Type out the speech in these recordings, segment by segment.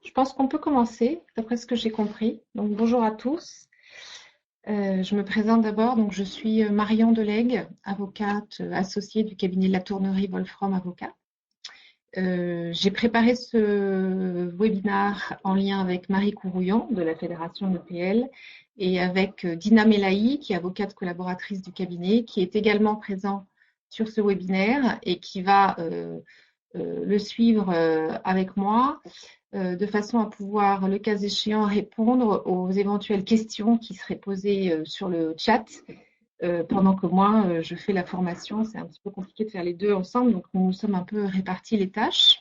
Je pense qu'on peut commencer, d'après ce que j'ai compris. Donc, bonjour à tous. Je me présente d'abord. Donc, je suis Marion Delègue, avocate associée du cabinet de la Tournerie Wolfram Avocat. J'ai préparé ce webinaire en lien avec Marie Courouillan de la Fédération EPL et avec Dina Melahi, qui est avocate collaboratrice du cabinet, qui est également présent sur ce webinaire et qui va le suivre avec moi de façon à pouvoir, le cas échéant, répondre aux éventuelles questions qui seraient posées sur le chat pendant que moi, je fais la formation. C'est un petit peu compliqué de faire les deux ensemble, donc nous nous sommes un peu répartis les tâches.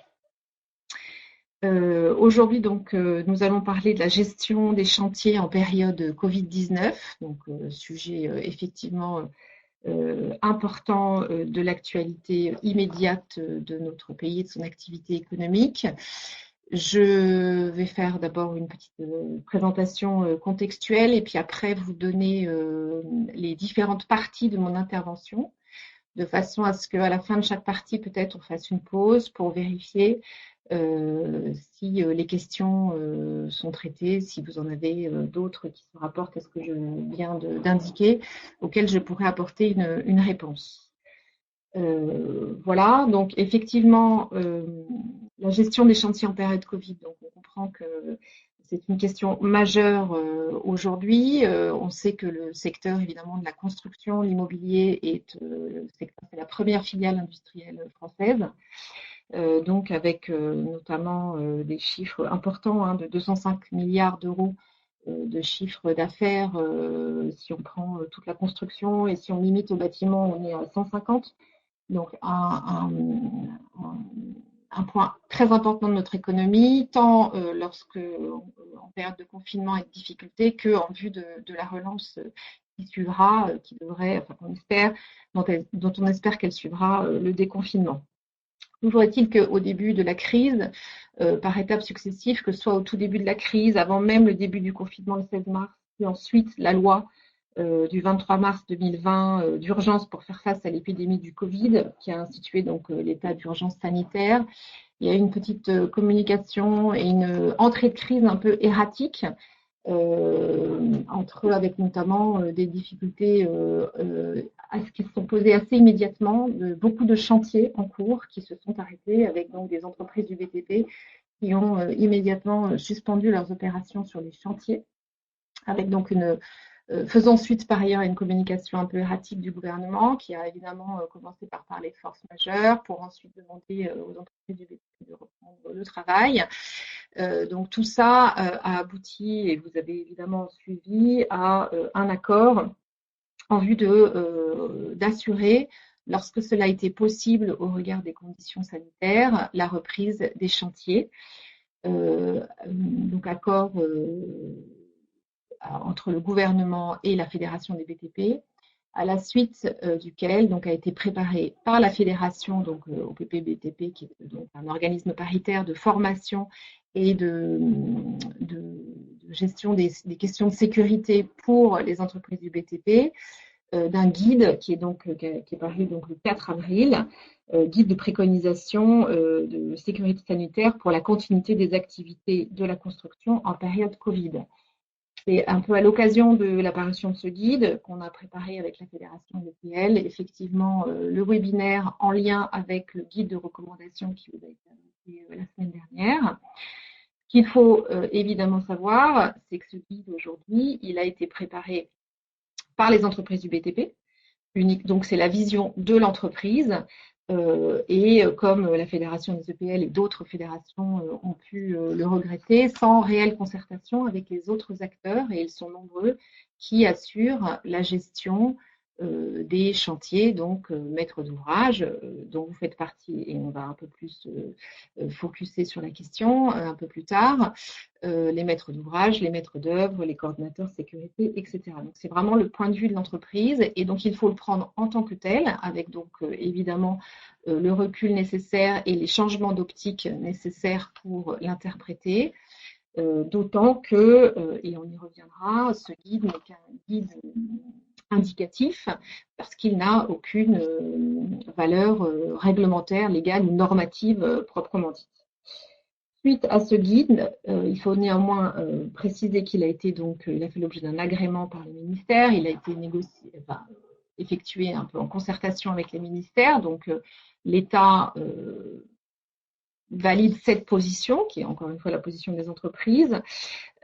Aujourd'hui, donc, nous allons parler de la gestion des chantiers en période Covid-19, donc sujet effectivement important de l'actualité immédiate de notre pays et de son activité économique. Je vais faire d'abord une petite présentation contextuelle et puis après vous donner les différentes parties de mon intervention, de façon à ce qu'à la fin de chaque partie, peut-être on fasse une pause pour vérifier si les questions sont traitées, si vous en avez d'autres qui se rapportent à ce que je viens d'indiquer, auxquelles je pourrais apporter une réponse. Voilà, donc effectivement, la gestion des chantiers en période Covid, donc on comprend que c'est une question majeure aujourd'hui. On sait que le secteur évidemment de la construction, l'immobilier est c'est la première filiale industrielle française. Donc avec notamment des chiffres importants de 205 milliards d'euros de chiffre d'affaires si on prend toute la construction, et si on limite au bâtiment, on est à 150. Donc un point très important de notre économie, tant lorsque en période de confinement et de difficulté, qu'en vue de la relance qui suivra, qui devrait, enfin qu'on espère, dont on espère qu'elle suivra le déconfinement. Toujours est-il qu'au début de la crise, par étapes successives, que ce soit au tout début de la crise, avant même le début du confinement le 16 mars, puis ensuite la loi du 23 mars 2020 d'urgence pour faire face à l'épidémie du Covid, qui a institué donc l'état d'urgence sanitaire. Il y a eu une petite communication et une entrée de crise un peu erratique, avec notamment des difficultés qui se sont posées assez immédiatement, beaucoup de chantiers en cours qui se sont arrêtés, avec donc des entreprises du BTP qui ont immédiatement suspendu leurs opérations sur les chantiers, avec donc faisant suite par ailleurs à une communication un peu erratique du gouvernement, qui a évidemment commencé par parler de force majeure, pour ensuite demander aux entreprises du BTP de reprendre le travail. Donc tout ça a abouti, et vous avez évidemment suivi, à un accord en vue d'assurer, lorsque cela était possible au regard des conditions sanitaires, la reprise des chantiers. Donc accord entre le gouvernement et la Fédération des BTP, à la suite duquel donc, a été préparé par la Fédération, donc OPP-BTP, qui est donc un organisme paritaire de formation et de gestion des questions de sécurité pour les entreprises du BTP, d'un guide qui est paru donc le 4 avril, guide de préconisation de sécurité sanitaire pour la continuité des activités de la construction en période Covid. C'est un peu à l'occasion de l'apparition de ce guide qu'on a préparé avec la Fédération EPL, effectivement, le webinaire en lien avec le guide de recommandation qui vous a été annoncé la semaine dernière. Ce qu'il faut évidemment savoir, c'est que ce guide aujourd'hui, il a été préparé par les entreprises du BTP. Donc c'est la vision de l'entreprise. Et comme la Fédération des EPL et d'autres fédérations ont pu le regretter, sans réelle concertation avec les autres acteurs, et ils sont nombreux, qui assurent la gestion des chantiers, donc maîtres d'ouvrage, dont vous faites partie, et on va un peu plus focuser sur la question un peu plus tard, les maîtres d'ouvrage, les maîtres d'œuvre, les coordinateurs sécurité, etc. Donc c'est vraiment le point de vue de l'entreprise, et donc il faut le prendre en tant que tel, avec donc évidemment le recul nécessaire et les changements d'optique nécessaires pour l'interpréter, d'autant que, et on y reviendra, ce guide n'est qu'un guide indicatif, parce qu'il n'a aucune valeur réglementaire, légale ou normative proprement dite. Suite à ce guide, il faut néanmoins préciser qu'il a été il a fait l'objet d'un agrément par les ministères, il a été négocié, enfin, effectué un peu en concertation avec les ministères, donc l'État valide cette position, qui est encore une fois la position des entreprises,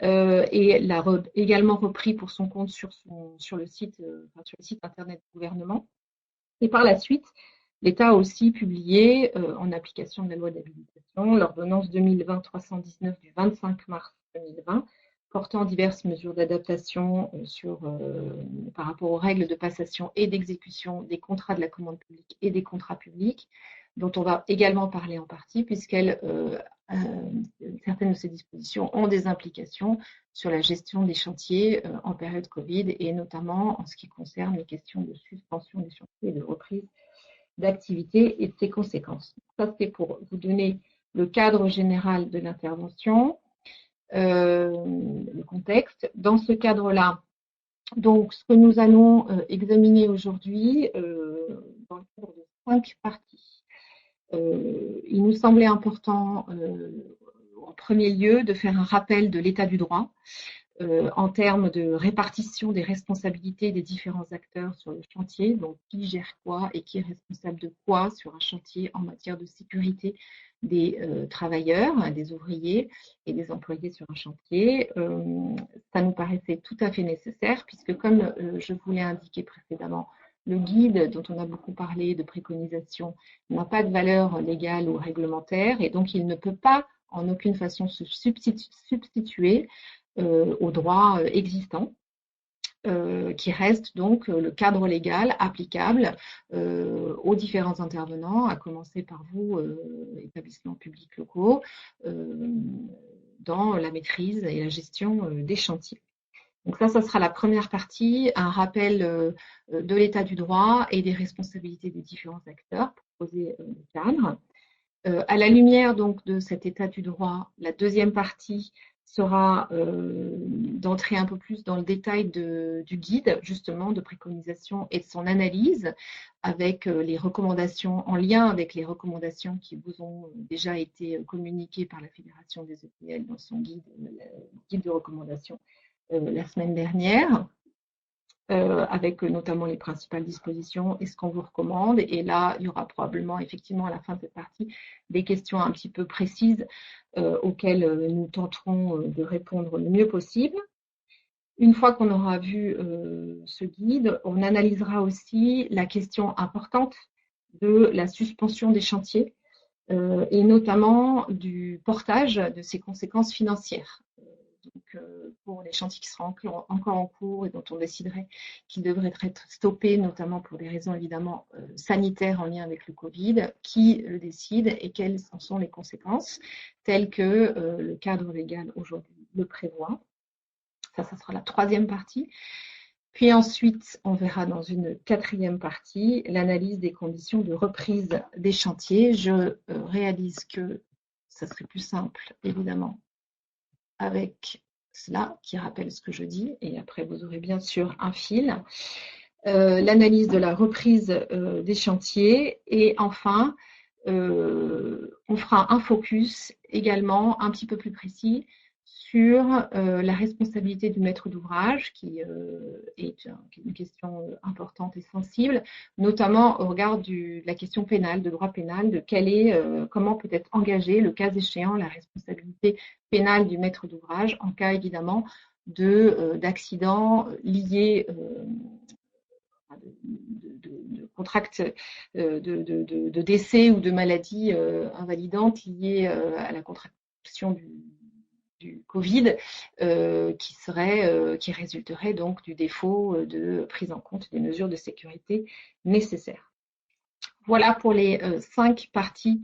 et l'a également repris pour son compte sur le site internet du gouvernement. Et par la suite, l'État a aussi publié, en application de la loi d'habilitation, l'ordonnance 2020-319 du 25 mars 2020, portant diverses mesures d'adaptation par rapport aux règles de passation et d'exécution des contrats de la commande publique et des contrats publics, dont on va également parler en partie, puisqu'elles certaines de ces dispositions ont des implications sur la gestion des chantiers en période Covid, et notamment en ce qui concerne les questions de suspension des chantiers et de reprise d'activité et de ses conséquences. Ça, c'est pour vous donner le cadre général de l'intervention, le contexte. Dans ce cadre-là, donc, ce que nous allons examiner aujourd'hui dans le cadre de 5 parties. Il nous semblait important, en premier lieu, de faire un rappel de l'état du droit en termes de répartition des responsabilités des différents acteurs sur le chantier, donc qui gère quoi et qui est responsable de quoi sur un chantier en matière de sécurité des travailleurs, des ouvriers et des employés sur un chantier. Ça nous paraissait tout à fait nécessaire puisque, comme je vous l'ai indiqué précédemment, le guide dont on a beaucoup parlé de préconisation n'a pas de valeur légale ou réglementaire et donc il ne peut pas en aucune façon se substituer au droit existant, qui reste donc le cadre légal applicable aux différents intervenants, à commencer par vous, établissements publics locaux, dans la maîtrise et la gestion des chantiers. Donc ça sera la première partie, un rappel de l'état du droit et des responsabilités des différents acteurs pour poser le cadre. À la lumière donc de cet état du droit, la deuxième partie sera d'entrer un peu plus dans le détail du guide, justement, de préconisation et de son analyse, avec les recommandations, en lien avec les recommandations qui vous ont déjà été communiquées par la Fédération des EPL dans son guide de recommandation la semaine dernière. Avec notamment les principales dispositions et ce qu'on vous recommande. Et là, il y aura probablement effectivement à la fin de cette partie des questions un petit peu précises auxquelles nous tenterons de répondre le mieux possible. Une fois qu'on aura vu ce guide, on analysera aussi la question importante de la suspension des chantiers et notamment du portage de ses conséquences financières. Donc, pour les chantiers qui seront encore en cours et dont on déciderait qu'ils devraient être stoppés, notamment pour des raisons évidemment sanitaires en lien avec le Covid, qui le décide et quelles en sont les conséquences, telles que le cadre légal aujourd'hui le prévoit. Ça sera la troisième partie. Puis ensuite, on verra dans une quatrième partie l'analyse des conditions de reprise des chantiers. Je réalise que ça serait plus simple, évidemment, avec cela qui rappelle ce que je dis, et après vous aurez bien sûr un fil, l'analyse de la reprise des chantiers, et enfin on fera un focus également un petit peu plus précis sur la responsabilité du maître d'ouvrage, qui est une question importante et sensible, notamment au regard de la question pénale, de droit pénal, de comment peut être engagée, le cas échéant, la responsabilité pénale du maître d'ouvrage en cas évidemment d'accidents liés de contracts de décès ou de maladies invalidantes liées à la contraction du Covid, qui résulterait donc du défaut de prise en compte des mesures de sécurité nécessaires. Voilà pour les 5 parties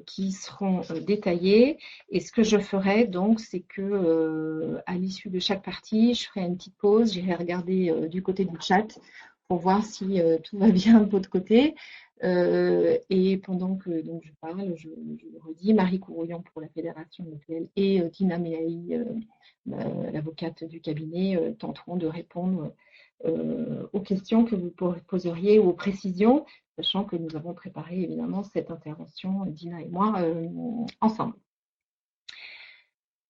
qui seront détaillées. Et ce que je ferai donc, c'est que à l'issue de chaque partie, je ferai une petite pause, j'irai regarder du côté du chat pour voir si tout va bien de votre côté. Et pendant que donc, je parle, je le redis, Marie Courouillon pour la Fédération mutuelle et Tina Meahi, l'avocate du cabinet, tenteront de répondre aux questions que vous poseriez ou aux précisions, sachant que nous avons préparé évidemment cette intervention, Dina et moi, ensemble.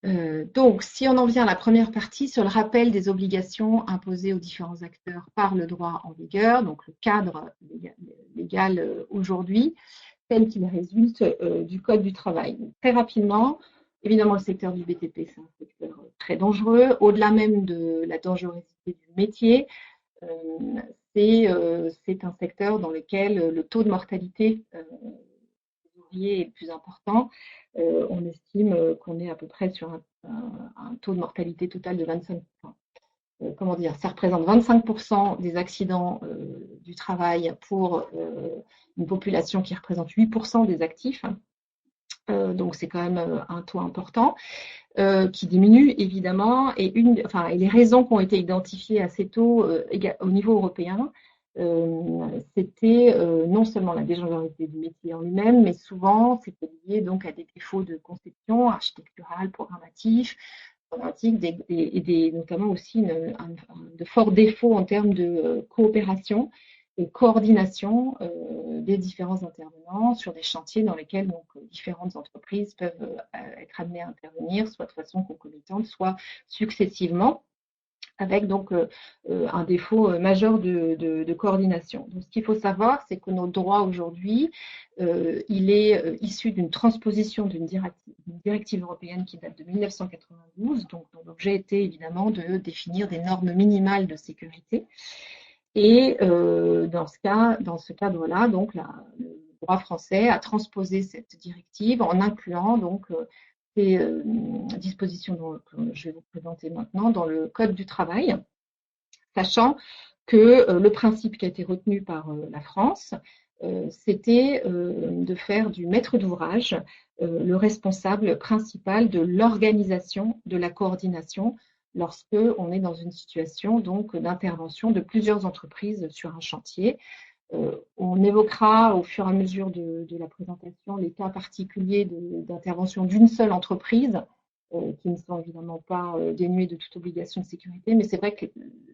Donc, si on en vient à la première partie sur le rappel des obligations imposées aux différents acteurs par le droit en vigueur, donc le cadre légal aujourd'hui, tel qu'il résulte du Code du travail. Donc, très rapidement, évidemment, le secteur du BTP, c'est un secteur très dangereux. Au-delà même de la dangerosité du métier, c'est un secteur dans lequel le taux de mortalité des ouvriers est le plus important. On estime qu'on est à peu près sur un taux de mortalité total de 25%. Comment dire, ça représente 25% des accidents du travail pour une population qui représente 8% des actifs. Donc c'est quand même un taux important qui diminue évidemment. Et les raisons qui ont été identifiées à ces taux au niveau européen, c'était non seulement la dégénérosité du métier en lui-même, mais souvent c'était lié donc à des défauts de conception architecturale, programmatique, notamment aussi de forts défauts en termes de coopération et coordination des différents intervenants sur des chantiers dans lesquels donc, différentes entreprises peuvent être amenées à intervenir, soit de façon concomitante, soit successivement, avec donc un défaut majeur de coordination. Donc, ce qu'il faut savoir, c'est que notre droit aujourd'hui, il est issu d'une transposition d'une directive européenne qui date de 1992, donc dont l'objet était évidemment de définir des normes minimales de sécurité. Et dans ce cadre-là, donc le droit français a transposé cette directive en incluant donc ces dispositions que je vais vous présenter maintenant dans le Code du travail, sachant que le principe qui a été retenu par la France, c'était de faire du maître d'ouvrage le responsable principal de l'organisation de la coordination lorsque on est dans une situation donc d'intervention de plusieurs entreprises sur un chantier. On évoquera au fur et à mesure de la présentation les cas particuliers d'intervention d'une seule entreprise, qui ne sont évidemment pas dénués de toute obligation de sécurité, mais c'est vrai que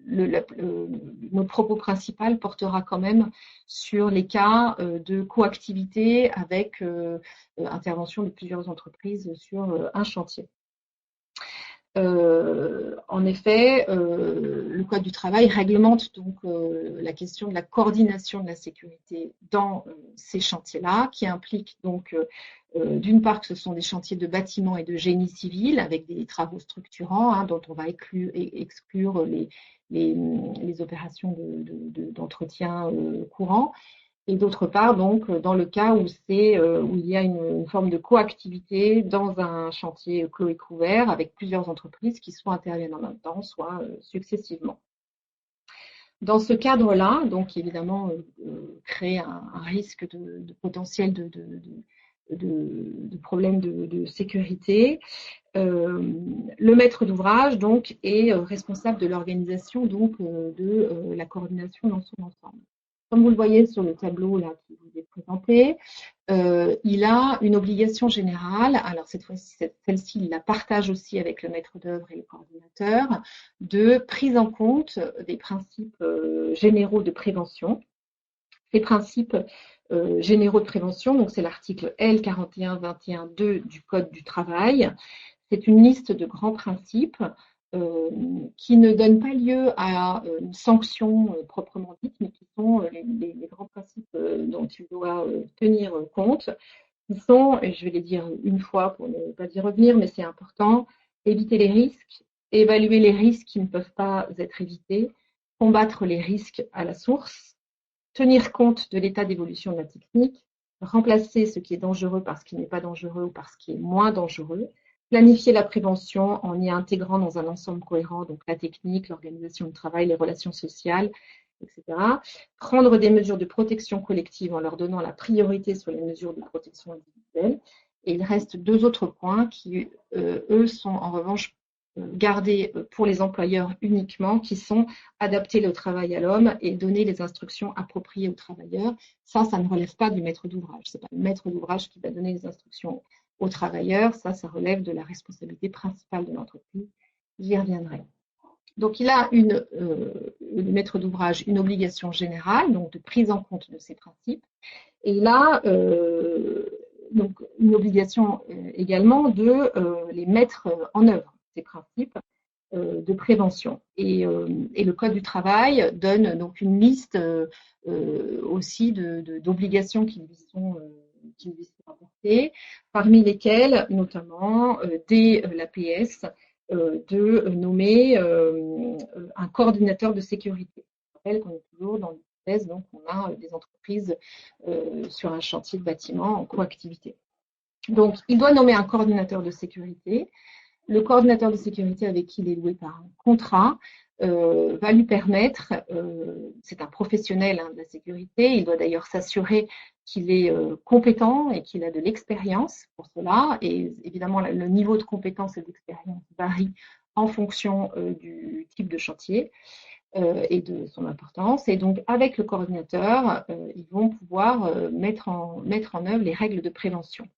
notre propos principal portera quand même sur les cas de coactivité avec intervention de plusieurs entreprises sur un chantier. En effet, le Code du travail réglemente donc la question de la coordination de la sécurité dans ces chantiers-là, qui implique donc d'une part que ce sont des chantiers de bâtiments et de génie civil avec des travaux structurants dont on va exclure les opérations d'entretien courant. Et d'autre part, donc, dans le cas où il y a une forme de coactivité dans un chantier clos et couvert avec plusieurs entreprises qui soit interviennent en même temps, soit successivement. Dans ce cadre-là, donc évidemment, crée un risque de potentiel de problèmes de sécurité. Le maître d'ouvrage donc est responsable de l'organisation donc de la coordination dans son ensemble. Comme vous le voyez sur le tableau là qui vous est présenté, il a une obligation générale. Alors cette fois-ci, celle-ci, il la partage aussi avec le maître d'œuvre et le coordinateur, de prise en compte des principes généraux de prévention. Ces principes généraux de prévention, donc c'est l'article L4121-2 du Code du travail. C'est une liste de grands principes qui ne donnent pas lieu à une sanction proprement dite, mais qui sont les grands principes dont il doit tenir compte, qui sont, et je vais les dire une fois pour ne pas y revenir, mais c'est important, éviter les risques, évaluer les risques qui ne peuvent pas être évités, combattre les risques à la source, tenir compte de l'état d'évolution de la technique, remplacer ce qui est dangereux par ce qui n'est pas dangereux ou par ce qui est moins dangereux, planifier la prévention en y intégrant dans un ensemble cohérent donc la technique, l'organisation du travail, les relations sociales, etc. Prendre des mesures de protection collective en leur donnant la priorité sur les mesures de protection individuelle. Et il reste deux autres points qui, eux, sont en revanche gardés pour les employeurs uniquement, qui sont adapter le travail à l'homme et donner les instructions appropriées aux travailleurs. Ça ne relève pas du maître d'ouvrage. Ce n'est pas le maître d'ouvrage qui va donner les instructions aux travailleurs. Ça relève de la responsabilité principale de l'entreprise. J'y reviendrai. Donc, il a le maître d'ouvrage une obligation générale, donc de prise en compte de ces principes. Et il a donc une obligation également de les mettre en œuvre, ces principes de prévention. Et le Code du travail donne donc une liste aussi d'obligations qui lui sont apportées, parmi lesquelles notamment dès l'APS de nommer un coordinateur de sécurité. Je rappelle qu'on est toujours dans l'hypothèse, donc on a des entreprises sur un chantier de bâtiment en coactivité. Donc, il doit nommer un coordinateur de sécurité. Le coordinateur de sécurité avec qui il est loué par un contrat va lui permettre, c'est un professionnel de la sécurité, il doit d'ailleurs s'assurer qu'il est compétent et qu'il a de l'expérience pour cela. Et évidemment, le niveau de compétence et d'expérience varie en fonction du type de chantier et de son importance. Et donc, avec le coordinateur, ils vont pouvoir mettre en œuvre les règles de prévention.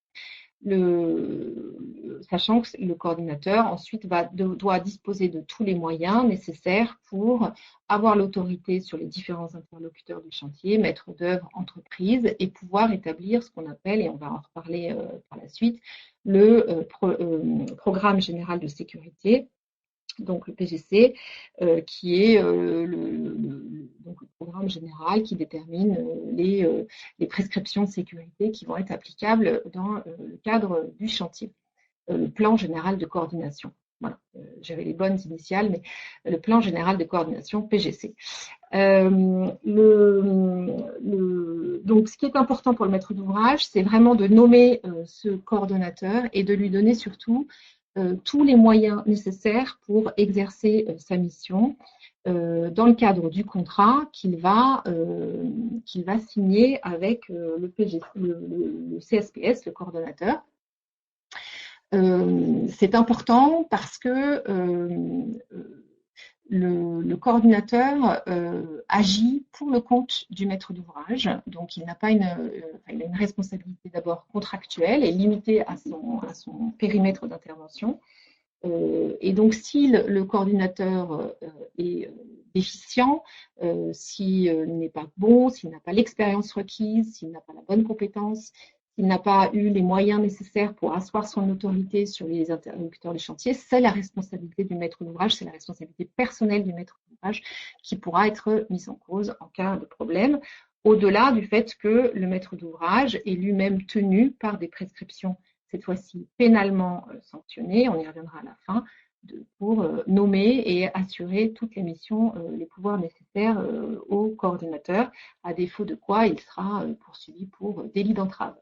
Sachant que le coordinateur ensuite doit disposer de tous les moyens nécessaires pour avoir l'autorité sur les différents interlocuteurs du chantier, maître d'œuvre, entreprise, et pouvoir établir ce qu'on appelle, et on va en reparler par la suite, le programme général de sécurité, donc le PGC, qui est donc le programme général qui détermine les prescriptions de sécurité qui vont être applicables dans le cadre du chantier. Le plan général de coordination. Voilà, j'avais les bonnes initiales, mais le plan général de coordination PGC. Donc, ce qui est important pour le maître d'ouvrage, c'est vraiment de nommer ce coordonnateur et de lui donner surtout tous les moyens nécessaires pour exercer sa mission dans le cadre du contrat qu'il va signer avec le CSPS, le coordonnateur. C'est important parce que le coordinateur agit pour le compte du maître d'ouvrage, donc il n'a pas il a une responsabilité d'abord contractuelle et limitée à son périmètre d'intervention. Et donc, si le coordinateur est déficient, s'il n'est pas bon, s'il n'a pas l'expérience requise, s'il n'a pas la bonne compétence, s'il n'a pas eu les moyens nécessaires pour asseoir son autorité sur les interlocuteurs du chantier, c'est la responsabilité du maître d'ouvrage, c'est la responsabilité personnelle du maître d'ouvrage qui pourra être mise en cause en cas de problème, au-delà du fait que le maître d'ouvrage est lui-même tenu par des prescriptions cette fois-ci pénalement sanctionnées, on y reviendra à la fin, pour nommer et assurer toutes les missions, les pouvoirs nécessaires au coordinateur, à défaut de quoi il sera poursuivi pour délit d'entrave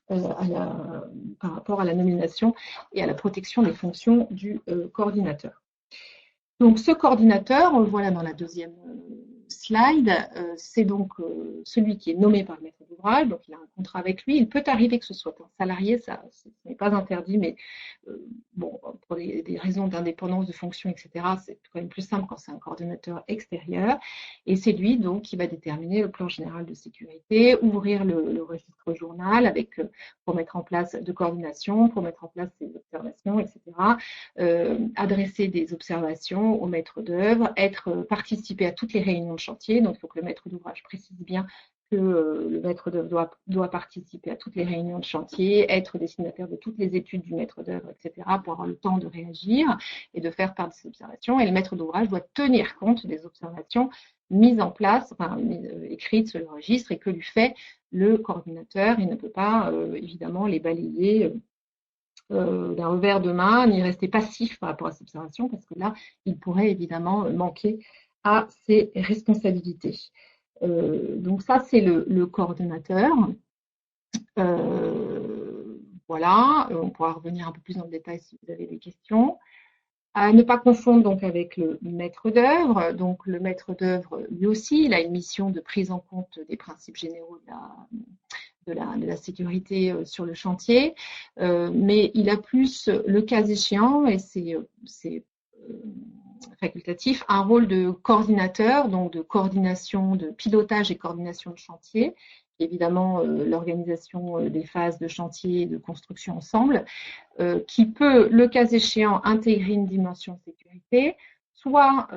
par rapport à la nomination et à la protection des fonctions du coordinateur. Donc ce coordinateur, on le voit là dans la deuxième slide, c'est donc celui qui est nommé par le maître d'ouvrage, donc il a un contrat avec lui. Il peut arriver que ce soit un salarié, ça ce n'est pas interdit, mais bon, pour des raisons d'indépendance de fonction, etc., c'est quand même plus simple quand c'est un coordinateur extérieur. Et c'est lui donc qui va déterminer le plan général de sécurité, ouvrir le registre journal pour mettre en place de coordination, pour mettre en place des observations, etc., adresser des observations au maître d'œuvre, participer à toutes les réunions de chantier. Donc, il faut que le maître d'ouvrage précise bien que le maître d'œuvre doit participer à toutes les réunions de chantier, être destinataire de toutes les études du maître d'œuvre, etc., pour avoir le temps de réagir et de faire part de ces observations. Et le maître d'ouvrage doit tenir compte des observations mises en place, écrites sur le registre, et que lui fait le coordinateur. Il ne peut pas, évidemment, les balayer d'un revers de main, ni rester passif par rapport à ces observations, parce que là, il pourrait évidemment manquer à ses responsabilités. Donc ça, c'est le coordonnateur. Voilà, on pourra revenir un peu plus dans le détail si vous avez des questions. À ne pas confondre donc avec le maître d'œuvre. Donc le maître d'œuvre, lui aussi, il a une mission de prise en compte des principes généraux de la sécurité sur le chantier, mais il a plus, le cas échéant, et c'est facultatif, un rôle de coordinateur, donc de coordination, de pilotage et coordination de chantier, évidemment l'organisation des phases de chantier et de construction ensemble, qui peut, le cas échéant, intégrer une dimension sécurité, soit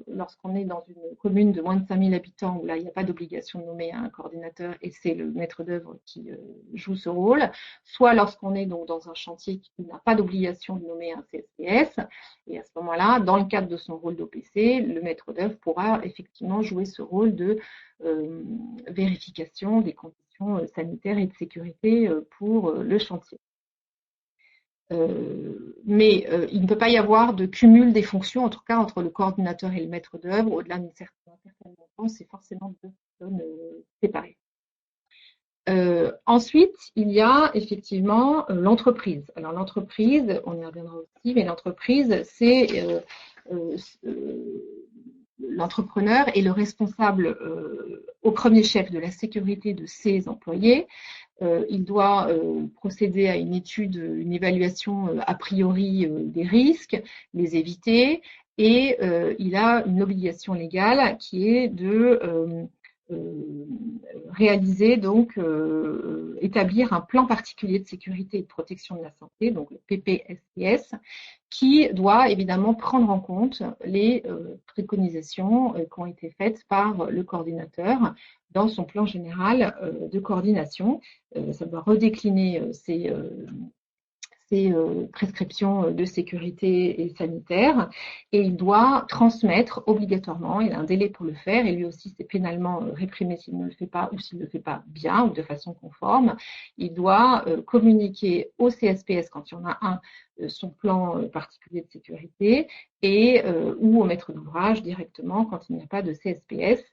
lorsqu'on est dans une commune de moins de 5000 habitants, où là, il n'y a pas d'obligation de nommer un coordinateur et c'est le maître d'œuvre qui joue ce rôle, soit lorsqu'on est donc dans un chantier qui n'a pas d'obligation de nommer un CSPS, et à ce moment-là, dans le cadre de son rôle d'OPC, le maître d'œuvre pourra effectivement jouer ce rôle de vérification des conditions sanitaires et de sécurité pour le chantier. Mais il ne peut pas y avoir de cumul des fonctions, en tout cas entre le coordinateur et le maître d'œuvre. Au-delà d'un certain montant, c'est forcément deux personnes séparées. Ensuite, il y a effectivement l'entreprise. Alors l'entreprise, on y reviendra aussi, mais l'entreprise, c'est l'entrepreneur est le responsable au premier chef de la sécurité de ses employés. Il doit procéder à une étude, une évaluation a priori des risques, les éviter, et il a une obligation légale qui est de réaliser, donc établir un plan particulier de sécurité et de protection de la santé, donc le PPSPS, qui doit évidemment prendre en compte les préconisations qui ont été faites par le coordinateur dans son plan général de coordination. Ça doit redécliner ces prescriptions de sécurité et sanitaire, et il doit transmettre obligatoirement, il a un délai pour le faire, et lui aussi c'est pénalement réprimé s'il ne le fait pas ou s'il ne le fait pas bien ou de façon conforme. Il doit communiquer au CSPS quand il y en a un son plan particulier de sécurité et ou au maître d'ouvrage directement quand il n'y a pas de CSPS.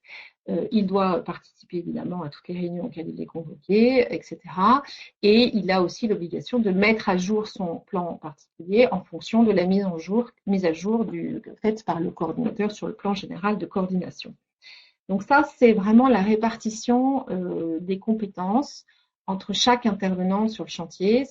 Il doit participer évidemment à toutes les réunions auxquelles il est convoqué, etc. Et il a aussi l'obligation de mettre à jour son plan particulier en fonction de la mise à jour faite par le coordinateur sur le plan général de coordination. Donc ça, c'est vraiment la répartition des compétences entre chaque intervenant sur le chantier.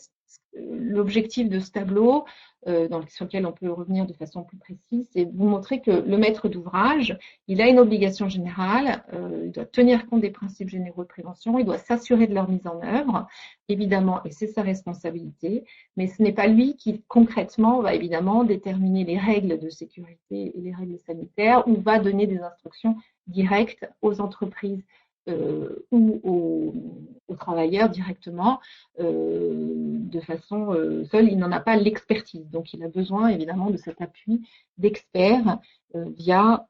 L'objectif de ce tableau, sur lequel on peut revenir de façon plus précise, c'est de vous montrer que le maître d'ouvrage, il a une obligation générale, il doit tenir compte des principes généraux de prévention, il doit s'assurer de leur mise en œuvre, évidemment, et c'est sa responsabilité, mais ce n'est pas lui qui, concrètement, va évidemment déterminer les règles de sécurité et les règles sanitaires ou va donner des instructions directes aux entreprises ou aux travailleurs directement de façon seule. Il n'en a pas l'expertise. Donc, il a besoin évidemment de cet appui d'experts via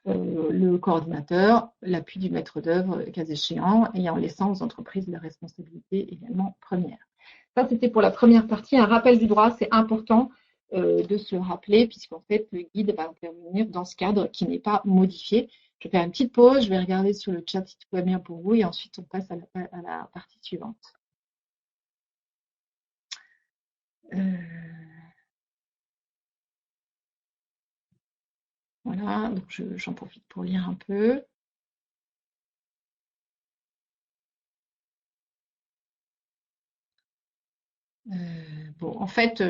le coordinateur, l'appui du maître d'œuvre, cas échéant, et en laissant aux entreprises la responsabilité également première. Ça, c'était pour la première partie. Un rappel du droit, c'est important de se rappeler, puisqu'en fait, le guide va intervenir dans ce cadre qui n'est pas modifié. Je vais faire une petite pause, je vais regarder sur le chat si tout va bien pour vous, et ensuite on passe à la partie suivante. Voilà, donc j'en profite pour lire un peu. Bon, en fait,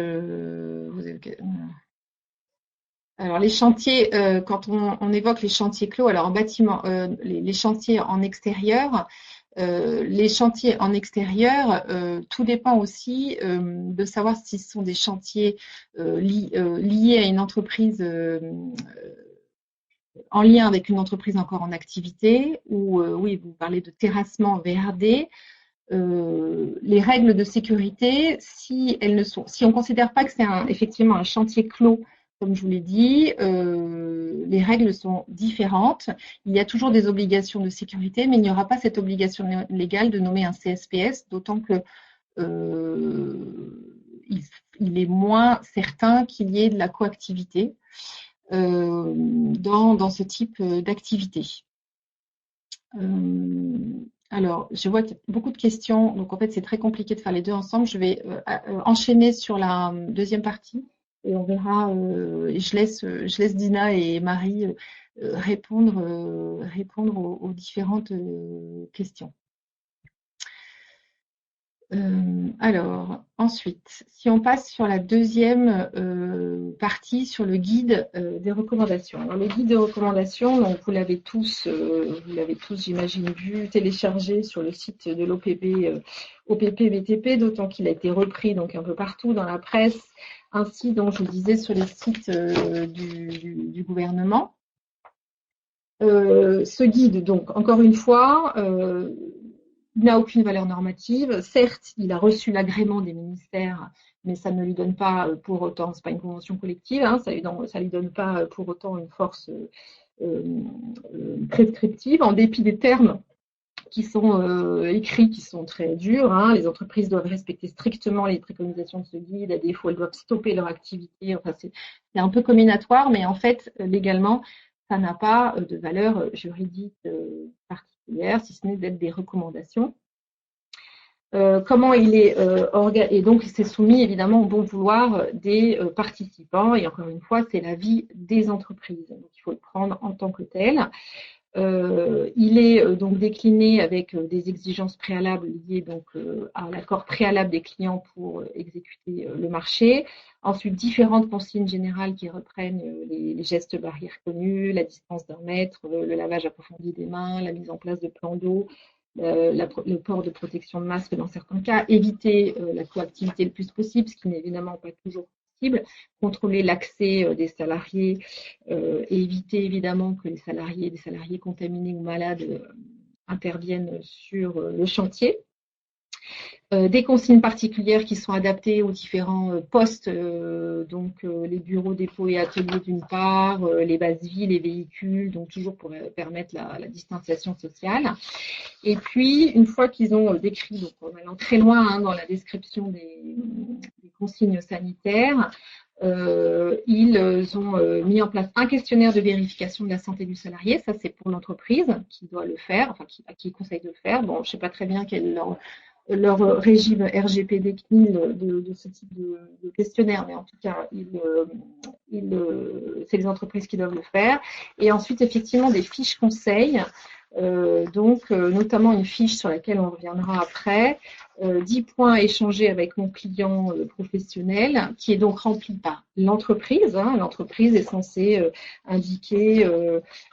alors les chantiers, quand on évoque les chantiers clos, alors en bâtiment, les chantiers en extérieur, tout dépend aussi de savoir si ce sont des chantiers liés à une entreprise en lien avec une entreprise encore en activité, ou oui, vous parlez de terrassement VRD. Les règles de sécurité, si on ne considère pas que c'est effectivement un chantier clos, comme je vous l'ai dit, les règles sont différentes. Il y a toujours des obligations de sécurité, mais il n'y aura pas cette obligation légale de nommer un CSPS, d'autant que il est moins certain qu'il y ait de la coactivité dans ce type d'activité. Alors, je vois qu'il y a beaucoup de questions, donc en fait, c'est très compliqué de faire les deux ensemble. Je vais enchaîner sur la deuxième partie et on verra. Je laisse Dina et Marie répondre aux différentes questions. Alors, ensuite, si on passe sur la deuxième partie, sur le guide des recommandations. Alors, le guide des recommandations, donc, vous l'avez tous, j'imagine, vu, téléchargé sur le site de l'OPP BTP, d'autant qu'il a été repris donc un peu partout dans la presse ainsi donc je disais sur les sites du gouvernement. Ce guide, donc encore une fois, n'a aucune valeur normative. Certes, il a reçu l'agrément des ministères, mais ça ne lui donne pas pour autant, c'est pas une convention collective, hein, ça lui donne pas pour autant une force prescriptive, en dépit des termes qui sont écrits, qui sont très durs. Hein. Les entreprises doivent respecter strictement les préconisations de ce guide. À défaut, elles doivent stopper leur activité. Enfin, c'est un peu combinatoire, mais en fait, légalement, ça n'a pas de valeur juridique particulière, si ce n'est d'être des recommandations. Comment il est et donc c'est soumis évidemment au bon vouloir des participants, et encore une fois, c'est l'avis des entreprises. Donc il faut le prendre en tant que tel. Il est donc décliné avec des exigences préalables liées donc à l'accord préalable des clients pour exécuter le marché. Ensuite, différentes consignes générales qui reprennent les gestes barrières connus, la distance d'1 mètre, le lavage approfondi des mains, la mise en place de plans d'eau, le port de protection de masque dans certains cas, éviter la coactivité le plus possible, ce qui n'est évidemment pas toujours possible, contrôler l'accès des salariés et éviter évidemment que des salariés contaminés ou malades interviennent sur le chantier. Des consignes particulières qui sont adaptées aux différents postes, donc les bureaux, dépôts et ateliers d'une part, les bases vies, les véhicules, donc toujours pour permettre la distanciation sociale. Et puis, une fois qu'ils ont décrit, donc en allant très loin hein, dans la description des consignes sanitaires, ils ont mis en place un questionnaire de vérification de la santé du salarié. Ça, c'est pour l'entreprise qui doit le faire, enfin qui conseille de le faire. Bon, je ne sais pas très bien quel est leur régime RGPD CNIL de ce type de questionnaire, mais en tout cas, c'est les entreprises qui doivent le faire. Et ensuite, effectivement, des fiches conseils, notamment une fiche sur laquelle on reviendra après, 10 points échangés avec mon client professionnel, qui est donc rempli par l'entreprise. Hein. L'entreprise est censée indiquer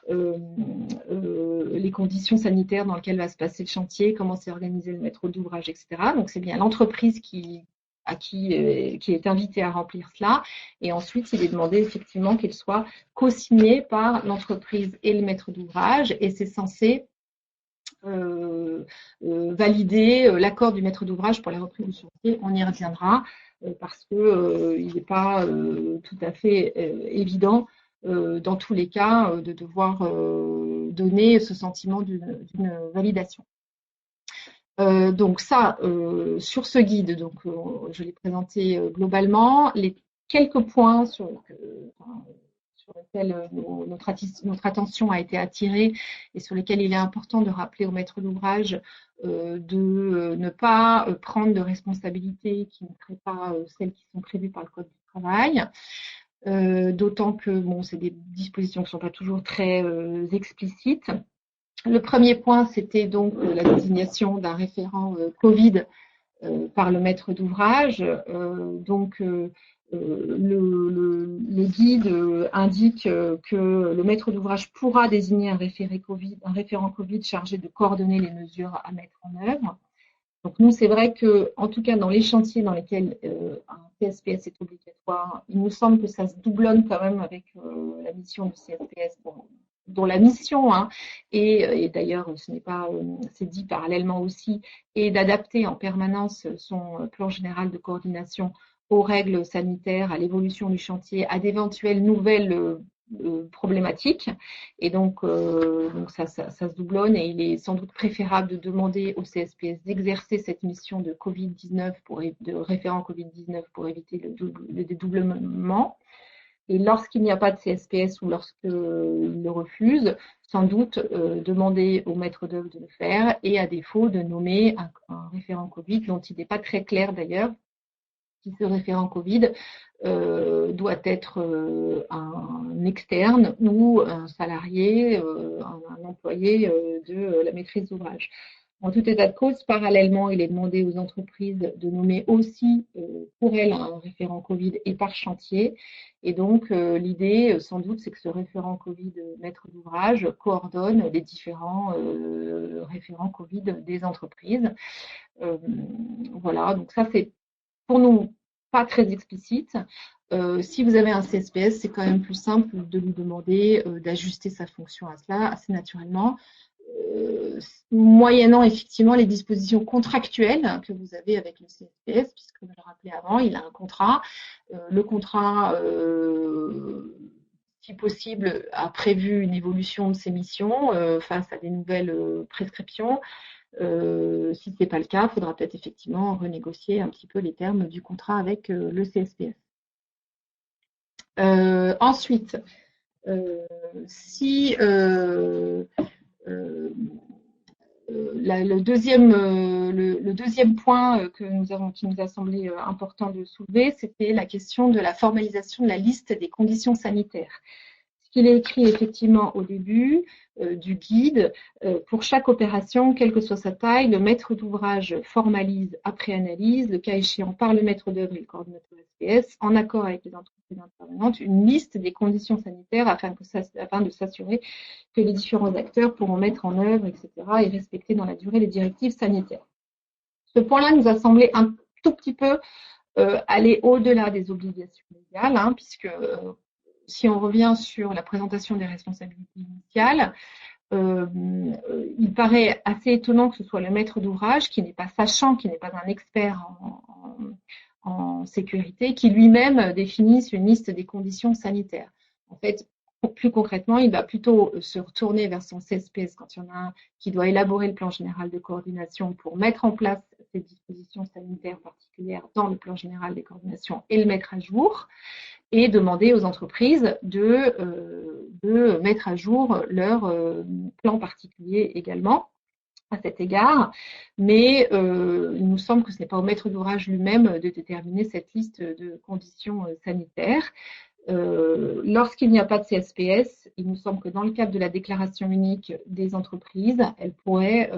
les conditions sanitaires dans lesquelles va se passer le chantier, comment c'est organisé le maître d'ouvrage, etc. Donc c'est bien l'entreprise qui est invitée à remplir cela. Et ensuite, il est demandé effectivement qu'il soit co-signé par l'entreprise et le maître d'ouvrage. Et c'est censé valider l'accord du maître d'ouvrage pour la reprise du chantier. On y reviendra parce qu'il n'est pas tout à fait évident dans tous les cas de devoir donner ce sentiment d'une validation. Donc ça, sur ce guide, donc je l'ai présenté globalement. Les quelques points sur lesquels notre attention a été attirée et sur lesquels il est important de rappeler au maître d'ouvrage de ne pas prendre de responsabilités qui ne seraient pas celles qui sont prévues par le Code du travail. D'autant que bon, c'est des dispositions qui ne sont pas toujours très explicites. Le premier point, c'était donc la désignation d'un référent Covid par le maître d'ouvrage. Le guide indique que le maître d'ouvrage pourra désigner un référent Covid chargé de coordonner les mesures à mettre en œuvre. Donc nous, c'est vrai que, en tout cas, dans les chantiers dans lesquels un CSPS est obligatoire, il nous semble que ça se doublonne quand même avec la mission du CSPS, dont la mission, hein, et d'ailleurs, c'est dit parallèlement aussi, est d'adapter en permanence son plan général de coordination aux règles sanitaires, à l'évolution du chantier, à d'éventuelles nouvelles problématiques. Et donc ça se doublonne et il est sans doute préférable de demander au CSPS d'exercer cette mission de Covid-19 de référent Covid-19 pour éviter le dédoublement. Et lorsqu'il n'y a pas de CSPS ou lorsqu'il le refuse, sans doute demander au maître d'œuvre de le faire et à défaut de nommer un référent Covid dont il n'est pas très clair d'ailleurs si ce référent Covid doit être un externe ou un salarié, un employé de la maîtrise d'ouvrage. En tout état de cause, parallèlement, il est demandé aux entreprises de nommer aussi pour elles un référent Covid et par chantier. Et donc, l'idée, sans doute, c'est que ce référent Covid maître d'ouvrage coordonne les différents référents Covid des entreprises. Voilà, donc ça, c'est pour nous pas très explicite. Si vous avez un CSPS, c'est quand même plus simple de lui demander d'ajuster sa fonction à cela assez naturellement, moyennant effectivement les dispositions contractuelles que vous avez avec le CSPS, puisque je le rappelais avant, il a un contrat. Le contrat, si possible, a prévu une évolution de ses missions face à des nouvelles prescriptions. Si ce n'est pas le cas, il faudra peut-être effectivement renégocier un petit peu les termes du contrat avec le CSPS. Ensuite, si le deuxième point qui nous a semblé important de soulever, c'était la question de la formalisation de la liste des conditions sanitaires. Ce qu'il est écrit effectivement au début du guide, pour chaque opération, quelle que soit sa taille, le maître d'ouvrage formalise après analyse, le cas échéant par le maître d'œuvre et le coordinateur SPS, en accord avec les entreprises intervenantes, une liste des conditions sanitaires afin de s'assurer que les différents acteurs pourront mettre en œuvre, etc., et respecter dans la durée les directives sanitaires. Ce point-là nous a semblé un tout petit peu aller au-delà des obligations légales, puisque si on revient sur la présentation des responsabilités initiales, il paraît assez étonnant que ce soit le maître d'ouvrage, qui n'est pas sachant, qui n'est pas un expert en sécurité, qui lui-même définisse une liste des conditions sanitaires. En fait, plus concrètement, il va plutôt se retourner vers son CSPS quand il y en a un qui doit élaborer le plan général de coordination pour mettre en place ces dispositions sanitaires particulières dans le plan général de coordination et le mettre à jour, et demander aux entreprises de mettre à jour leur plan particulier également à cet égard. Mais il nous semble que ce n'est pas au maître d'ouvrage lui-même de déterminer cette liste de conditions sanitaires. Lorsqu'il n'y a pas de CSPS, il nous semble que dans le cadre de la déclaration unique des entreprises, elles pourraient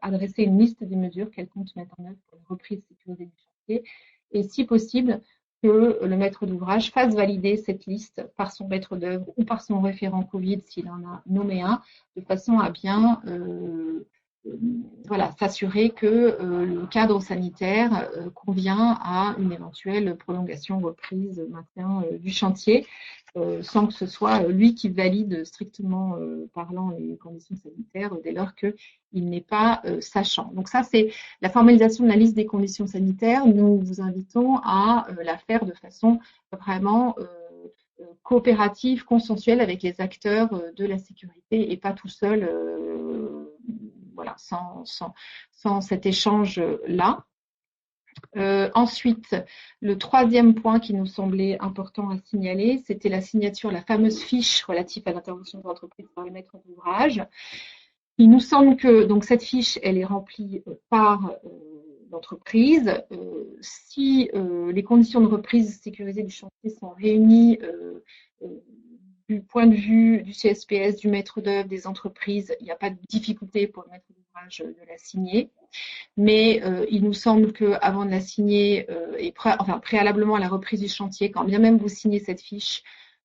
adresser une liste des mesures qu'elles comptent mettre en œuvre pour la reprise sécurisée du chantier, et si possible, que le maître d'ouvrage fasse valider cette liste par son maître d'œuvre ou par son référent Covid s'il en a nommé un, de façon à bien s'assurer que le cadre sanitaire convient à une éventuelle prolongation, reprise, maintien du chantier, sans que ce soit lui qui valide strictement parlant les conditions sanitaires dès lors qu'il n'est pas sachant. Donc ça, c'est la formalisation de la liste des conditions sanitaires. Nous vous invitons à la faire de façon vraiment coopérative, consensuelle avec les acteurs de la sécurité et pas tout seul, sans cet échange-là. Ensuite, le troisième point qui nous semblait important à signaler, c'était la signature, la fameuse fiche relative à l'intervention de l'entreprise par le maître d'ouvrage. Il nous semble que donc cette fiche, elle est remplie par l'entreprise. Si les conditions de reprise sécurisée du chantier sont réunies du point de vue du CSPS, du maître d'œuvre, des entreprises, il n'y a pas de difficulté pour le maître d'ouvrage de la signer. Mais il nous semble qu'avant de la signer, préalablement à la reprise du chantier, quand bien même vous signez cette fiche,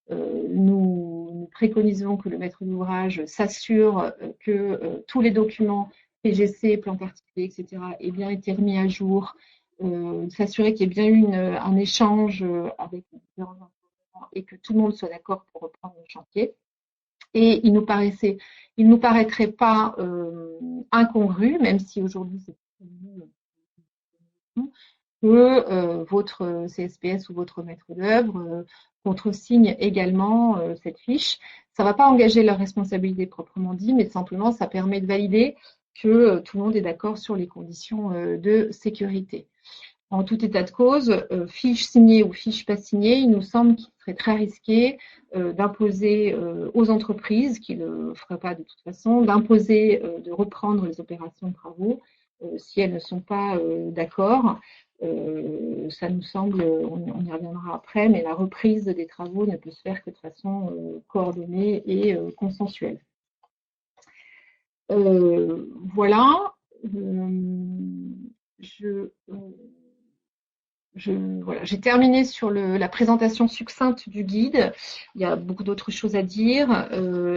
nous préconisons que le maître d'ouvrage s'assure que tous les documents PGC, plan particulier, etc., aient bien été remis à jour, s'assurer qu'il y ait bien eu un échange avec les différents intervenants et que tout le monde soit d'accord pour reprendre le chantier. Et il nous paraîtrait pas incongru, même si aujourd'hui c'est que votre CSPS ou votre maître d'œuvre contresigne également cette fiche. Ça ne va pas engager leur responsabilité proprement dit, mais simplement ça permet de valider que tout le monde est d'accord sur les conditions de sécurité. En tout état de cause, fiche signée ou fiche pas signée, il nous semble qu'il serait très risqué d'imposer aux entreprises, qui ne le feraient pas de toute façon, d'imposer de reprendre les opérations de travaux si elles ne sont pas d'accord. Ça nous semble, on y reviendra après, mais la reprise des travaux ne peut se faire que de façon coordonnée et consensuelle. Voilà. J'ai terminé sur la présentation succincte du guide. Il y a beaucoup d'autres choses à dire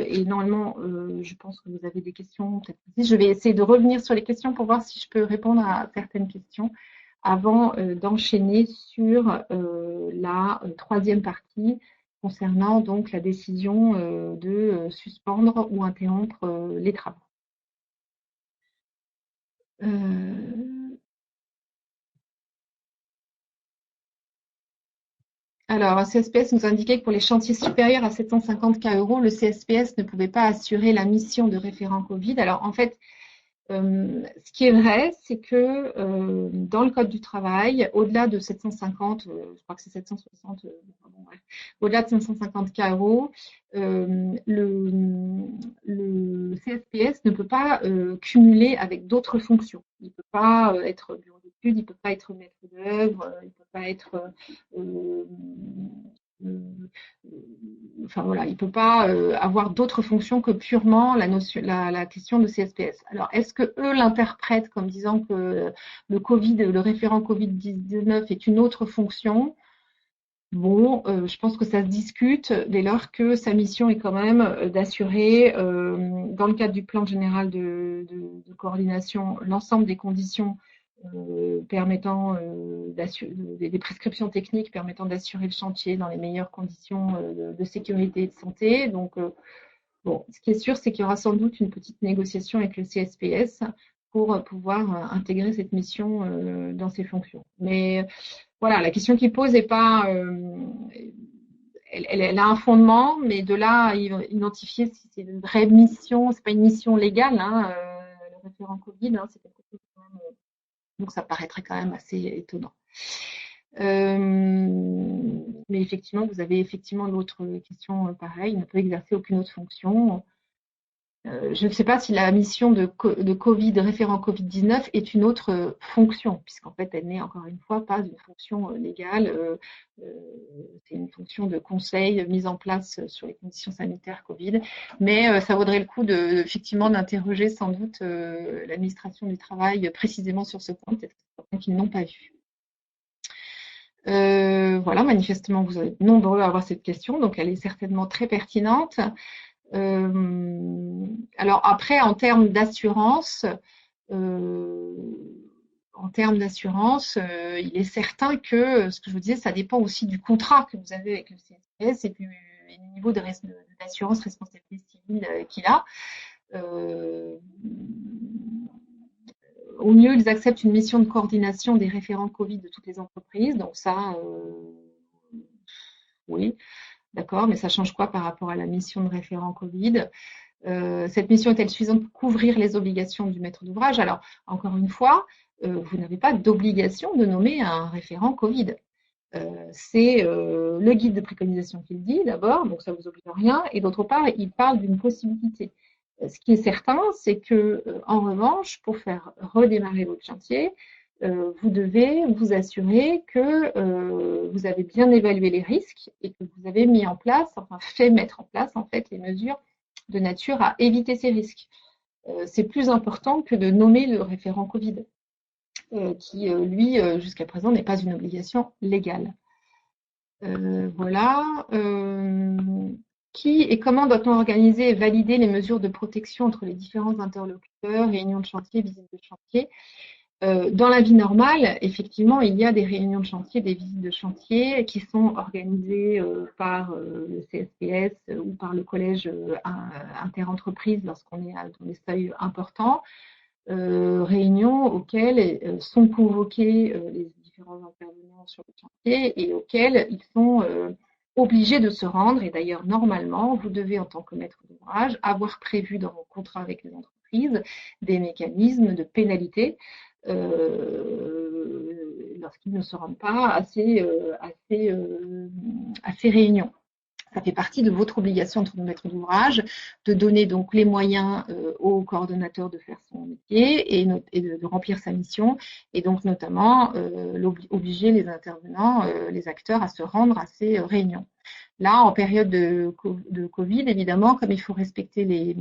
et normalement, je pense que vous avez des questions. Je vais essayer de revenir sur les questions pour voir si je peux répondre à certaines questions avant d'enchaîner sur la troisième partie concernant donc la décision de suspendre ou interrompre les travaux. Alors, un CSPS nous indiquait que pour les chantiers supérieurs à 750 K euros, le CSPS ne pouvait pas assurer la mission de référent Covid. Alors, en fait, ce qui est vrai, c'est que dans le Code du travail, au-delà de 750, je crois que c'est 760, bon, bref, au-delà de 550 K euros, le CSPS ne peut pas cumuler avec d'autres fonctions. Il ne peut pas être bureau d'études, il ne peut pas être maître d'œuvre, il ne peut pas être euh, enfin voilà, il ne peut pas avoir d'autres fonctions que purement la question de CSPS. Alors, est-ce que eux l'interprètent comme disant que le Covid, le référent Covid-19 est une autre fonction? Bon, je pense que ça se discute dès lors que sa mission est quand même d'assurer, dans le cadre du plan général de coordination, l'ensemble des conditions permettant des prescriptions techniques permettant d'assurer le chantier dans les meilleures conditions de sécurité et de santé. Donc, bon, ce qui est sûr, c'est qu'il y aura sans doute une petite négociation avec le CSPS pour pouvoir intégrer cette mission dans ses fonctions. Mais voilà, la question qu'il pose n'est pas, elle a un fondement, mais de là à identifier si c'est une vraie mission, c'est pas une mission légale, hein, le référent Covid, hein, c'est quelque chose quand même, donc ça paraîtrait quand même assez étonnant. Mais effectivement, vous avez effectivement l'autre question pareille, il ne peut exercer aucune autre fonction. Je ne sais pas si la mission de Covid, référent Covid-19 est une autre fonction, puisqu'en fait, elle n'est encore une fois pas une fonction légale. C'est une fonction de conseil mise en place sur les conditions sanitaires Covid. Mais ça vaudrait le coup effectivement d'interroger sans doute l'administration du travail précisément sur ce point, peut-être qu'ils n'ont pas vu. Voilà, manifestement, vous êtes nombreux à avoir cette question, donc elle est certainement très pertinente. Alors après, en termes d'assurance, il est certain que ce que je vous disais, ça dépend aussi du contrat que vous avez avec le CSPS et du niveau d'assurance responsabilité civile qu'il a. Au mieux, ils acceptent une mission de coordination des référents Covid de toutes les entreprises. Donc ça, oui. D'accord, mais ça change quoi par rapport à la mission de référent Covid? Cette mission est-elle suffisante pour couvrir les obligations du maître d'ouvrage? Alors, encore une fois, vous n'avez pas d'obligation de nommer un référent Covid. C'est le guide de préconisation qui le dit d'abord, donc ça ne vous oblige à rien, et d'autre part, il parle d'une possibilité. Ce qui est certain, c'est que, en revanche, pour faire redémarrer votre chantier, vous devez vous assurer que vous avez bien évalué les risques et que vous avez mis en place, enfin fait mettre en place en fait les mesures de nature à éviter ces risques. C'est plus important que de nommer le référent Covid, qui lui jusqu'à présent n'est pas une obligation légale. Voilà. Qui et comment doit-on organiser et valider les mesures de protection entre les différents interlocuteurs, réunions de chantier, visites de chantier? Dans la vie normale, effectivement, il y a des réunions de chantier, des visites de chantier qui sont organisées par le CSPS ou par le collège interentreprise lorsqu'on est dans des seuils importants. Réunions auxquelles sont convoqués les différents intervenants sur le chantier et auxquelles ils sont obligés de se rendre. Et d'ailleurs, normalement, vous devez, en tant que maître d'ouvrage, avoir prévu dans vos contrats avec les entreprises des mécanismes de pénalité lorsqu'ils ne se rendent pas à ces réunions. Ça fait partie de votre obligation en tant que maître d'ouvrage de donner donc les moyens au coordonnateur de faire son métier et de remplir sa mission, et donc notamment obliger les intervenants, les acteurs à se rendre à ces réunions. Là, en période de Covid, évidemment, comme il faut respecter les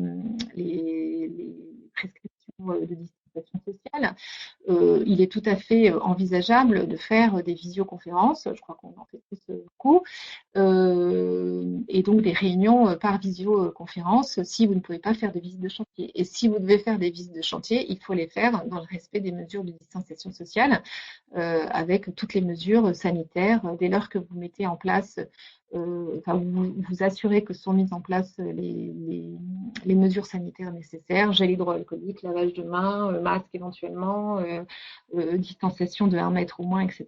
prescriptions de distanciation sociale, il est tout à fait envisageable de faire des visioconférences. Je crois qu'on en fait tous beaucoup. et donc des réunions par visioconférence si vous ne pouvez pas faire de visites de chantier. Et si vous devez faire des visites de chantier, il faut les faire dans le respect des mesures de distanciation sociale, avec toutes les mesures sanitaires. Dès lors que vous mettez en place, vous assurez que sont mises en place les mesures sanitaires nécessaires, gel hydroalcoolique, lavage de mains, masque éventuellement, distanciation de 1 mètre au moins, etc.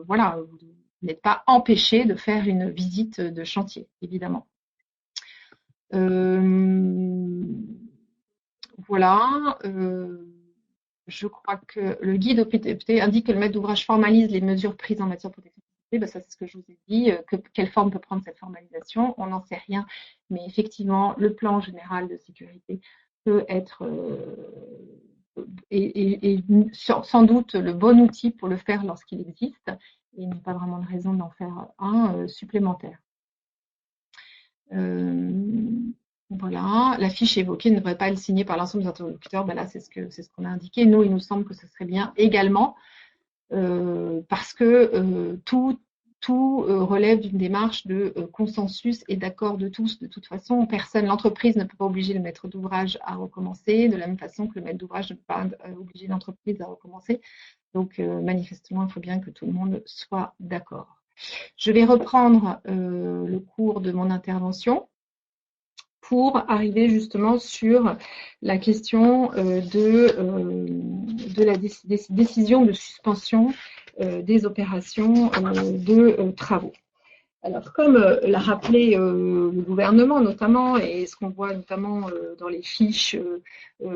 Voilà, vous n'êtes pas empêché de faire une visite de chantier, évidemment. Voilà. Je crois que le guide OPTP indique que le maître d'ouvrage formalise les mesures prises en matière de protection de la santé. Ça, c'est ce que je vous ai dit. Quelle forme peut prendre cette formalisation? On n'en sait rien. Mais effectivement, le plan général de sécurité peut être et sans doute le bon outil pour le faire lorsqu'il existe. Et il n'y a pas vraiment de raison d'en faire un supplémentaire. Voilà, la fiche évoquée ne devrait pas être signée par l'ensemble des interlocuteurs. Ben là, c'est ce qu'on a indiqué. Nous, il nous semble que ce serait bien également, parce que tout relève d'une démarche de consensus et d'accord de tous. De toute façon, l'entreprise ne peut pas obliger le maître d'ouvrage à recommencer, de la même façon que le maître d'ouvrage ne peut pas obliger l'entreprise à recommencer. Donc, manifestement, il faut bien que tout le monde soit d'accord. Je vais reprendre le cours de mon intervention pour arriver justement sur la question de la décision de suspension des opérations de travaux. Alors, comme l'a rappelé le gouvernement notamment, et ce qu'on voit notamment dans les fiches de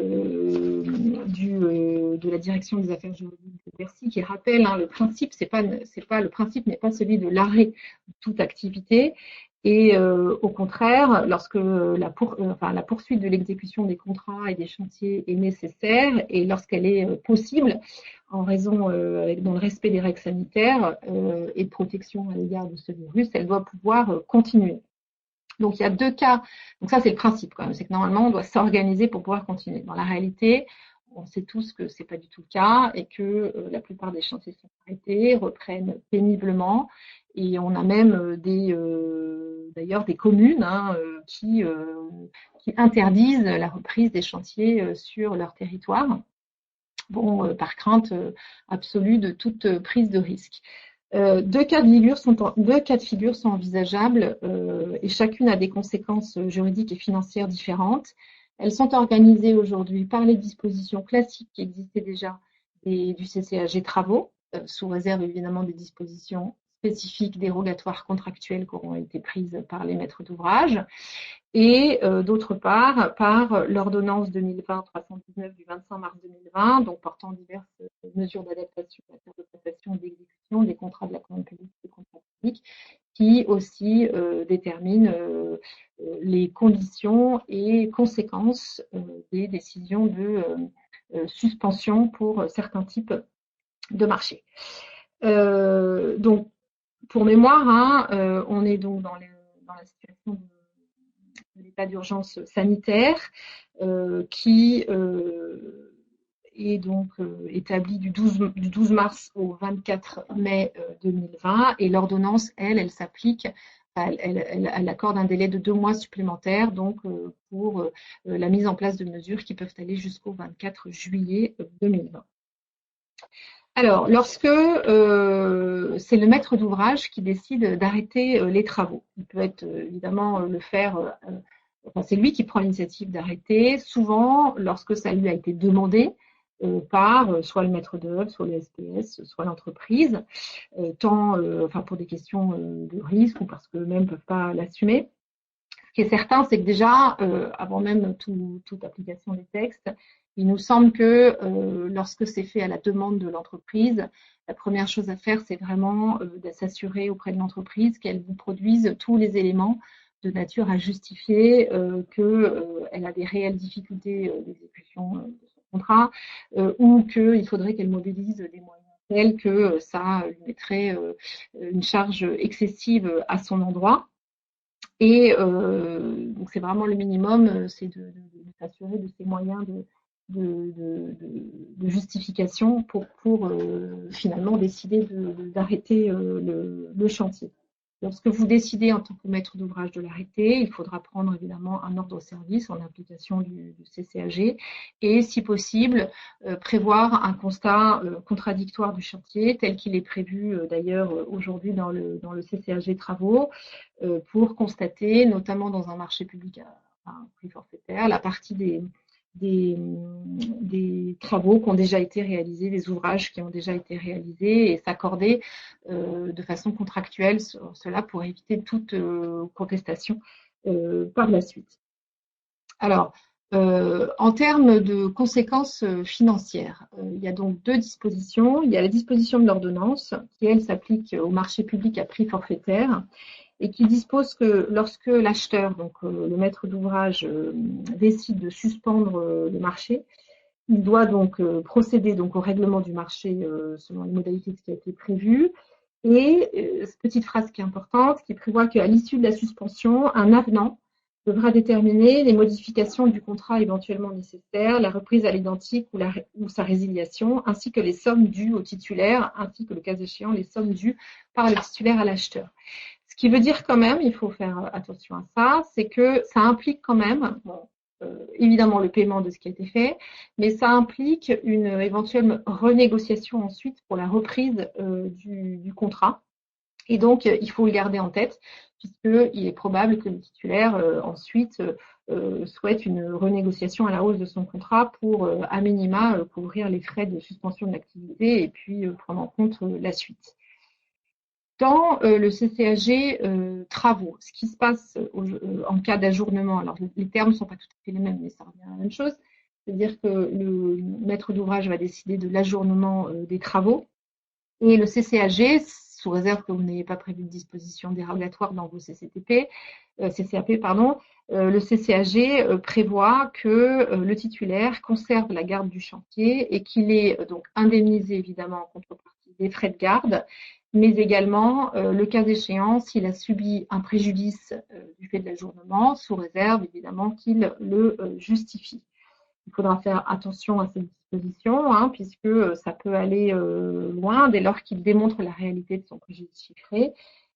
la direction des affaires juridiques de Bercy, qui rappelle le principe, le principe n'est pas celui de l'arrêt de toute activité, et au contraire, lorsque la poursuite de l'exécution des contrats et des chantiers est nécessaire et lorsqu'elle est possible, en raison, dans le respect des règles sanitaires et de protection à l'égard de ce virus, elle doit pouvoir continuer. Donc il y a 2 cas. Donc ça, c'est le principe quand même, c'est que normalement, on doit s'organiser pour pouvoir continuer. Dans la réalité, on sait tous que c'est pas du tout le cas et que la plupart des chantiers sont arrêtés, reprennent péniblement. Et on a même d'ailleurs des communes qui interdisent la reprise des chantiers sur leur territoire. Bon, par crainte absolue de toute prise de risque. 2 cas de figure sont envisageables et chacune a des conséquences juridiques et financières différentes. Elles sont organisées aujourd'hui par les dispositions classiques qui existaient déjà du CCAG travaux, sous réserve évidemment des dispositions spécifiques dérogatoires contractuelles qui auront été prises par les maîtres d'ouvrage. Et d'autre part, par l'ordonnance 2020-319 du 25 mars 2020, donc portant diverses mesures d'adaptation en matière de prestation et d'exécution des contrats de la commande publique et des contrats publics, qui aussi détermine les conditions et conséquences des décisions de suspension pour certains types de marchés. Donc, pour mémoire, on est donc dans la situation de l'état d'urgence sanitaire qui est donc établi du 12 mars au 24 mai 2020 et l'ordonnance, elle s'applique, elle accorde un délai de 2 mois supplémentaires donc pour la mise en place de mesures qui peuvent aller jusqu'au 24 juillet 2020. Alors, lorsque c'est le maître d'ouvrage qui décide d'arrêter les travaux, il peut être évidemment le faire, c'est lui qui prend l'initiative d'arrêter, souvent lorsque ça lui a été demandé par soit le maître d'œuvre, soit le SPS, soit l'entreprise, pour des questions de risque ou parce qu'eux-mêmes ne peuvent pas l'assumer. Ce qui est certain, c'est que déjà, avant même toute application des textes, il nous semble que lorsque c'est fait à la demande de l'entreprise, la première chose à faire, c'est vraiment de s'assurer auprès de l'entreprise qu'elle vous produise tous les éléments de nature à justifier qu'elle a des réelles difficultés d'exécution de son contrat ou qu'il faudrait qu'elle mobilise des moyens tels que ça lui mettrait une charge excessive à son endroit. Et donc c'est vraiment le minimum, c'est de s'assurer de ces moyens de justification pour finalement décider d'arrêter le chantier. Lorsque vous décidez en tant que maître d'ouvrage de l'arrêter, il faudra prendre évidemment un ordre de service en application du CCAG et, si possible, prévoir un constat contradictoire du chantier tel qu'il est prévu d'ailleurs aujourd'hui dans le CCAG travaux pour constater, notamment dans un marché public à un prix forfaitaire, la partie des travaux qui ont déjà été réalisés, des ouvrages qui ont déjà été réalisés et s'accorder de façon contractuelle sur cela pour éviter toute contestation par la suite. Alors, en termes de conséquences financières, il y a donc deux dispositions. Il y a la disposition de l'ordonnance qui, elle, s'applique au marché public à prix forfaitaire et qui dispose que lorsque l'acheteur, donc le maître d'ouvrage, décide de suspendre le marché, il doit donc procéder donc au règlement du marché selon les modalités de ce qui a été prévu. Et petite phrase qui est importante, qui prévoit qu'à l'issue de la suspension, un avenant devra déterminer les modifications du contrat éventuellement nécessaires, la reprise à l'identique ou sa résiliation, ainsi que les sommes dues au titulaire, ainsi que le cas échéant les sommes dues par le titulaire à l'acheteur. Ce qui veut dire quand même, il faut faire attention à ça, c'est que ça implique quand même, évidemment le paiement de ce qui a été fait, mais ça implique une éventuelle renégociation ensuite pour la reprise du contrat. Et donc, il faut le garder en tête, puisqu'il est probable que le titulaire ensuite souhaite une renégociation à la hausse de son contrat pour, à minima, couvrir les frais de suspension de l'activité et puis prendre en compte la suite. Dans le CCAG travaux, ce qui se passe en cas d'ajournement, alors les termes ne sont pas tout à fait les mêmes, mais ça revient à la même chose, c'est-à-dire que le maître d'ouvrage va décider de l'ajournement des travaux et le CCAG, sous réserve que vous n'ayez pas prévu de disposition dérogatoire dans vos CCAP, le CCAG prévoit que le titulaire conserve la garde du chantier et qu'il est donc indemnisé évidemment en contrepartie des frais de garde, mais également, le cas échéant, s'il a subi un préjudice du fait de l'ajournement, sous réserve évidemment qu'il le justifie. Il faudra faire attention à cette disposition, puisque ça peut aller loin dès lors qu'il démontre la réalité de son préjudice chiffré.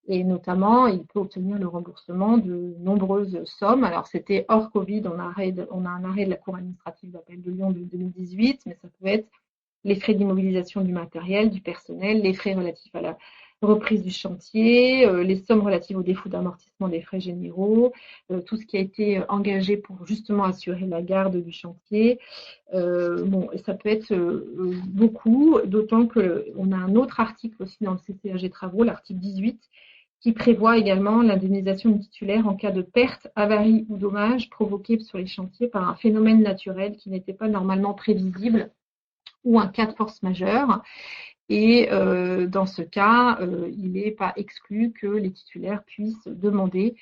Et notamment, il peut obtenir le remboursement de nombreuses sommes. Alors, c'était hors Covid, on a un arrêt de la Cour administrative d'appel de Lyon de 2018, mais ça peut être les frais d'immobilisation du matériel, du personnel, les frais relatifs à la reprise du chantier, les sommes relatives au défaut d'amortissement des frais généraux, tout ce qui a été engagé pour justement assurer la garde du chantier. Ça peut être beaucoup, d'autant qu'on a un autre article aussi dans le CCAG travaux, l'article 18, qui prévoit également l'indemnisation du titulaire en cas de perte, avarie ou dommage provoqués sur les chantiers par un phénomène naturel qui n'était pas normalement prévisible ou un cas de force majeure. Et dans ce cas, il n'est pas exclu que les titulaires puissent demander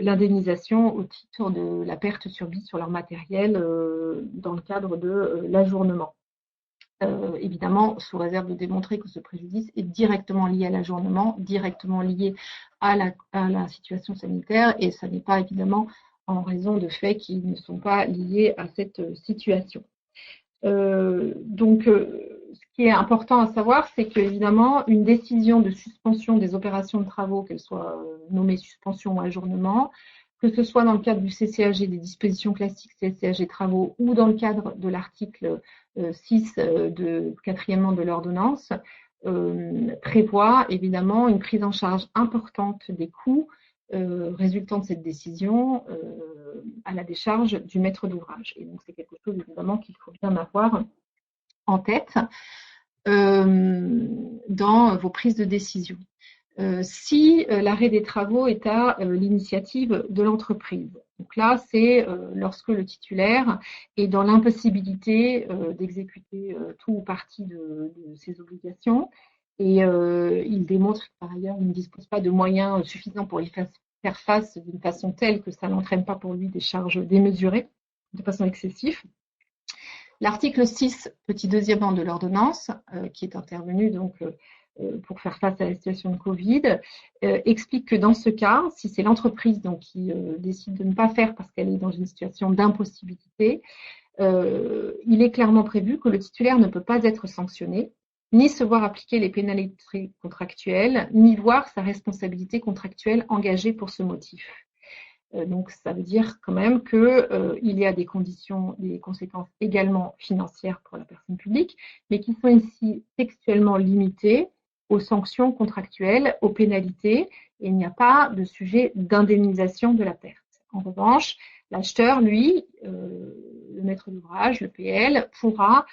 l'indemnisation au titre de la perte subie sur leur matériel dans le cadre de l'ajournement. Évidemment, sous réserve de démontrer que ce préjudice est directement lié à l'ajournement, directement lié à la situation sanitaire, et ça n'est pas évidemment en raison de faits qui ne sont pas liés à cette situation. Ce qui est important à savoir, c'est qu'évidemment, une décision de suspension des opérations de travaux, qu'elles soient nommées suspension ou ajournement, que ce soit dans le cadre du CCAG, des dispositions classiques CCAG travaux, ou dans le cadre de l'article 6 quatrièmement de l'ordonnance, prévoit évidemment une prise en charge importante des coûts résultant de cette décision à la décharge du maître d'ouvrage. Et donc, c'est quelque chose, évidemment, qu'il faut bien avoir en tête dans vos prises de décision. Si l'arrêt des travaux est à l'initiative de l'entreprise. Donc là, c'est lorsque le titulaire est dans l'impossibilité d'exécuter tout ou partie de ses obligations et il démontre que par ailleurs, il ne dispose pas de moyens suffisants pour y faire face d'une façon telle que ça n'entraîne pas pour lui des charges démesurées de façon excessive. L'article 6, petit deuxièmement de l'ordonnance, qui est intervenu donc pour faire face à la situation de Covid, explique que dans ce cas, si c'est l'entreprise donc qui décide de ne pas faire parce qu'elle est dans une situation d'impossibilité, il est clairement prévu que le titulaire ne peut pas être sanctionné ni se voir appliquer les pénalités contractuelles, ni voir sa responsabilité contractuelle engagée pour ce motif. Donc, ça veut dire quand même qu'il y a des conséquences également financières pour la personne publique, mais qui sont ici textuellement limitées aux sanctions contractuelles, aux pénalités, et il n'y a pas de sujet d'indemnisation de la perte. En revanche, l'acheteur, lui, le maître d'ouvrage, le PL, pourra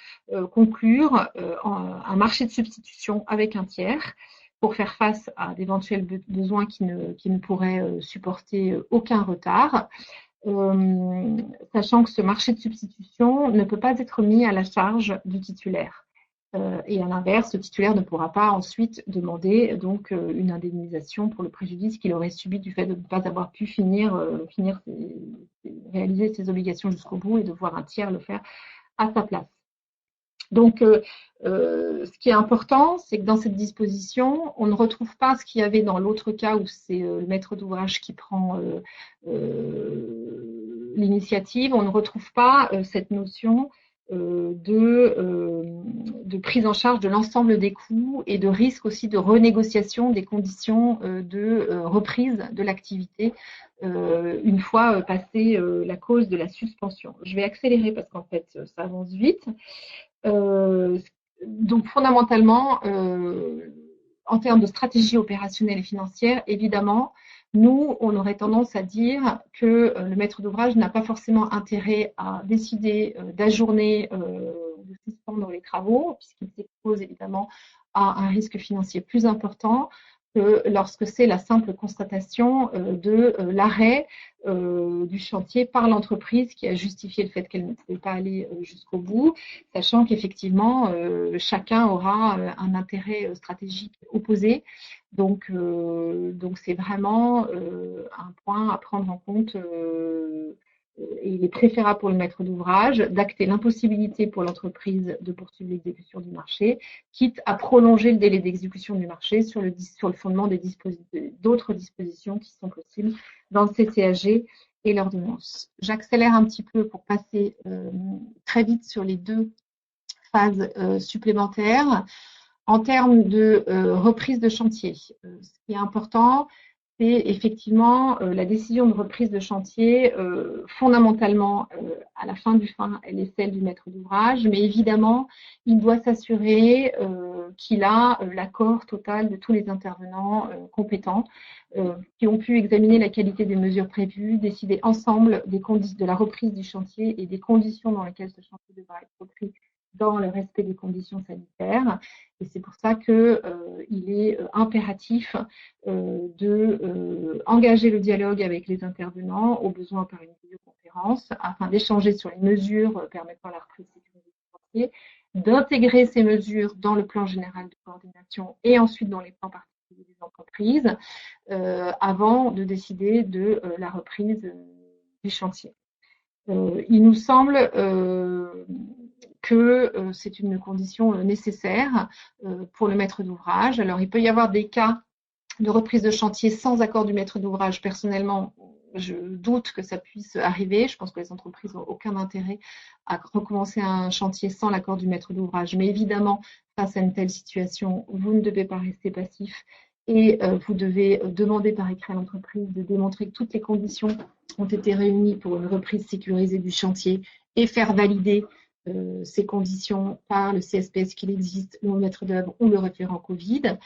conclure un marché de substitution avec un tiers pour faire face à d'éventuels besoins qui ne pourraient supporter aucun retard, sachant que ce marché de substitution ne peut pas être mis à la charge du titulaire. Et à l'inverse, le titulaire ne pourra pas ensuite demander donc une indemnisation pour le préjudice qu'il aurait subi du fait de ne pas avoir pu réaliser ses obligations jusqu'au bout et de voir un tiers le faire à sa place. Donc, ce qui est important, c'est que dans cette disposition, on ne retrouve pas ce qu'il y avait dans l'autre cas où c'est le maître d'ouvrage qui prend l'initiative. On ne retrouve pas cette notion de prise en charge de l'ensemble des coûts et de risque aussi de renégociation des conditions de reprise de l'activité une fois passée la cause de la suspension. Je vais accélérer parce qu'en fait, ça avance vite. Donc fondamentalement, en termes de stratégie opérationnelle et financière, évidemment, nous, on aurait tendance à dire que le maître d'ouvrage n'a pas forcément intérêt à décider d'ajourner, de suspendre les travaux, puisqu'il s'expose évidemment à un risque financier plus important que lorsque c'est la simple constatation de l'arrêt du chantier par l'entreprise qui a justifié le fait qu'elle ne pouvait pas aller jusqu'au bout, sachant qu'effectivement, chacun aura un intérêt stratégique opposé. Donc c'est vraiment un point à prendre en compte. Et il est préférable pour le maître d'ouvrage d'acter l'impossibilité pour l'entreprise de poursuivre l'exécution du marché, quitte à prolonger le délai d'exécution du marché sur le fondement d'autres dispositions qui sont possibles dans le CCAG et l'ordonnance. J'accélère un petit peu pour passer très vite sur les deux phases supplémentaires. En termes de reprise de chantier, ce qui est important, c'est effectivement la décision de reprise de chantier, fondamentalement, à la fin, elle est celle du maître d'ouvrage, mais évidemment, il doit s'assurer qu'il a l'accord total de tous les intervenants compétents qui ont pu examiner la qualité des mesures prévues, décider ensemble de la reprise du chantier et des conditions dans lesquelles ce chantier devra être repris dans le respect des conditions sanitaires. Et c'est pour ça qu'il est impératif d'engager le dialogue avec les intervenants, au besoin par une vidéoconférence, afin d'échanger sur les mesures permettant la reprise sécurisée du chantier, d'intégrer ces mesures dans le plan général de coordination et ensuite dans les plans particuliers des entreprises, avant de décider de la reprise du chantier. Il nous semble que c'est une condition nécessaire pour le maître d'ouvrage. Alors, il peut y avoir des cas de reprise de chantier sans accord du maître d'ouvrage. Personnellement, je doute que ça puisse arriver. Je pense que les entreprises n'ont aucun intérêt à recommencer un chantier sans l'accord du maître d'ouvrage. Mais évidemment, face à une telle situation, vous ne devez pas rester passif et vous devez demander par écrit à l'entreprise de démontrer que toutes les conditions ont été réunies pour une reprise sécurisée du chantier et faire valider ces conditions par le CSPS qu'il existe, ou le maître d'œuvre ou le référent Covid.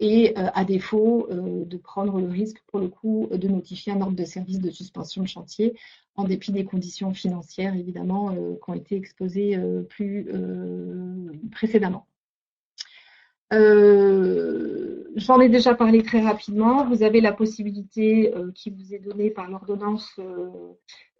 Et à défaut de prendre le risque pour le coup de notifier un ordre de service de suspension de chantier en dépit des conditions financières évidemment qui ont été exposées plus précédemment. J'en ai déjà parlé très rapidement. Vous avez la possibilité qui vous est donnée par l'ordonnance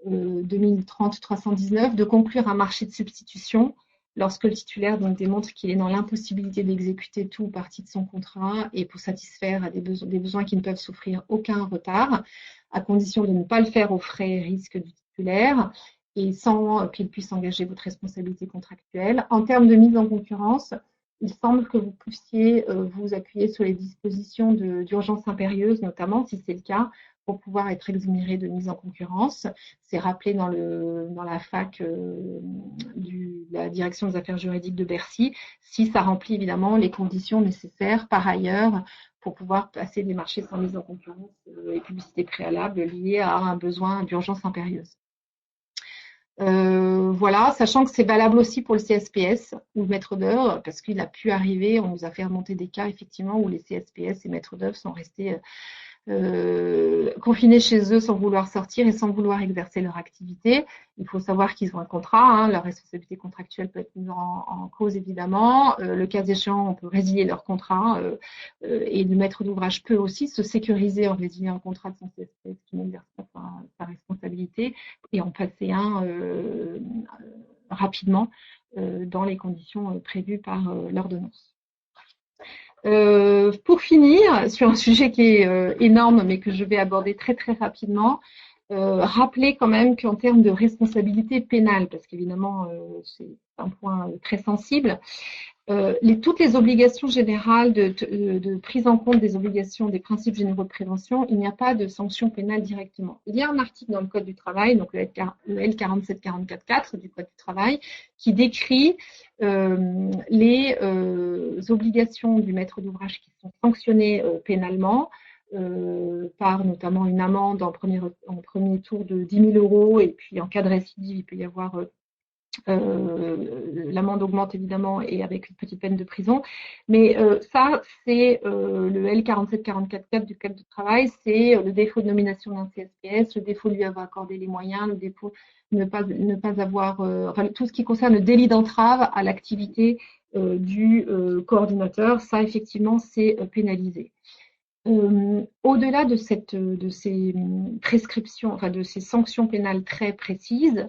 2030-319 de conclure un marché de substitution lorsque le titulaire donc démontre qu'il est dans l'impossibilité d'exécuter tout ou partie de son contrat et pour satisfaire à des besoins qui ne peuvent souffrir aucun retard, à condition de ne pas le faire aux frais et risques du titulaire et sans qu'il puisse engager votre responsabilité contractuelle. En termes de mise en concurrence, il semble que vous puissiez vous appuyer sur les dispositions d'urgence impérieuse, notamment si c'est le cas, pour pouvoir être exonéré de mise en concurrence. C'est rappelé dans la FAQ de la Direction des affaires juridiques de Bercy, si ça remplit évidemment les conditions nécessaires par ailleurs pour pouvoir passer des marchés sans mise en concurrence et publicité préalable liée à un besoin d'urgence impérieuse. Voilà, sachant que c'est valable aussi pour le CSPS ou le maître d'œuvre, parce qu'il a pu arriver, on nous a fait remonter des cas effectivement où les CSPS et maîtres d'œuvre sont restés confinés chez eux sans vouloir sortir et sans vouloir exercer leur activité. Il faut savoir qu'ils ont un contrat, hein, leur responsabilité contractuelle peut être mise en cause évidemment. Le cas échéant, on peut résilier leur contrat et le maître d'ouvrage peut aussi se sécuriser en résiliant un contrat de son CSPS qui n'exerce pas sa responsabilité et en passer un rapidement dans les conditions prévues par l'ordonnance. Pour finir, sur un sujet qui est énorme, mais que je vais aborder très très rapidement, rappeler quand même qu'en termes de responsabilité pénale, parce qu'évidemment c'est un point très sensible, toutes les obligations générales de prise en compte des obligations des principes généraux de prévention, il n'y a pas de sanction pénale directement. Il y a un article dans le Code du travail, donc le L47444 du Code du travail, qui décrit les obligations du maître d'ouvrage qui sont sanctionnées pénalement, par notamment une amende en premier tour de 10 000 € et puis en cas de récidive, il peut y avoir l'amende augmente évidemment et avec une petite peine de prison. Mais ça, c'est le L47444 du Code du travail, c'est le défaut de nomination d'un CSPS, le défaut de lui avoir accordé les moyens, le défaut de ne pas avoir, enfin tout ce qui concerne le délit d'entrave à l'activité du coordinateur, ça effectivement c'est pénalisé. Au-delà de ces prescriptions, enfin de ces sanctions pénales très précises,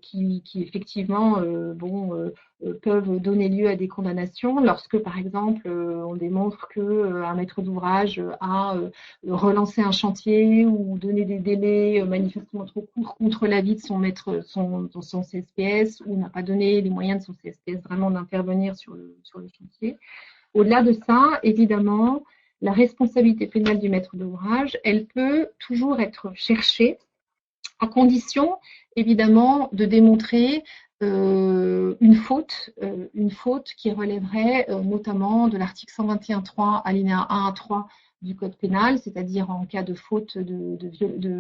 qui effectivement peuvent donner lieu à des condamnations lorsque par exemple on démontre qu'un maître d'ouvrage a relancé un chantier ou donné des délais manifestement trop courts contre l'avis de son CSPS ou n'a pas donné les moyens de son CSPS vraiment d'intervenir sur le chantier. Au-delà de ça, évidemment, la responsabilité pénale du maître d'ouvrage, elle peut toujours être cherchée à condition, évidemment, de démontrer une faute qui relèverait notamment de l'article 121.3, alinéa 1 à 3 du Code pénal, c'est-à-dire en cas de faute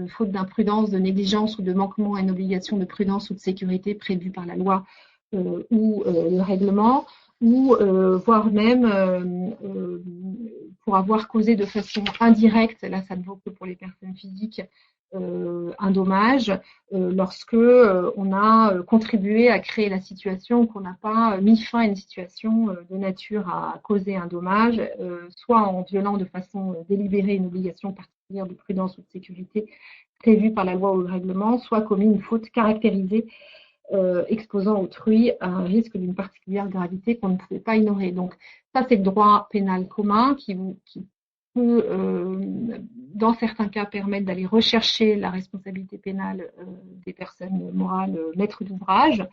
faute d'imprudence, de négligence ou de manquement à une obligation de prudence ou de sécurité prévue par la loi ou le règlement, ou voire même pour avoir causé de façon indirecte, là ça ne vaut que pour les personnes physiques, un dommage lorsque on a contribué à créer la situation, qu'on n'a pas mis fin à une situation de nature à causer un dommage, soit en violant de façon délibérée une obligation particulière de prudence ou de sécurité prévue par la loi ou le règlement, soit commis une faute caractérisée exposant autrui à un risque d'une particulière gravité qu'on ne pouvait pas ignorer. Donc ça, c'est le droit pénal commun qui peut, dans certains cas, permettre d'aller rechercher la responsabilité pénale des personnes morales maîtres d'ouvrage,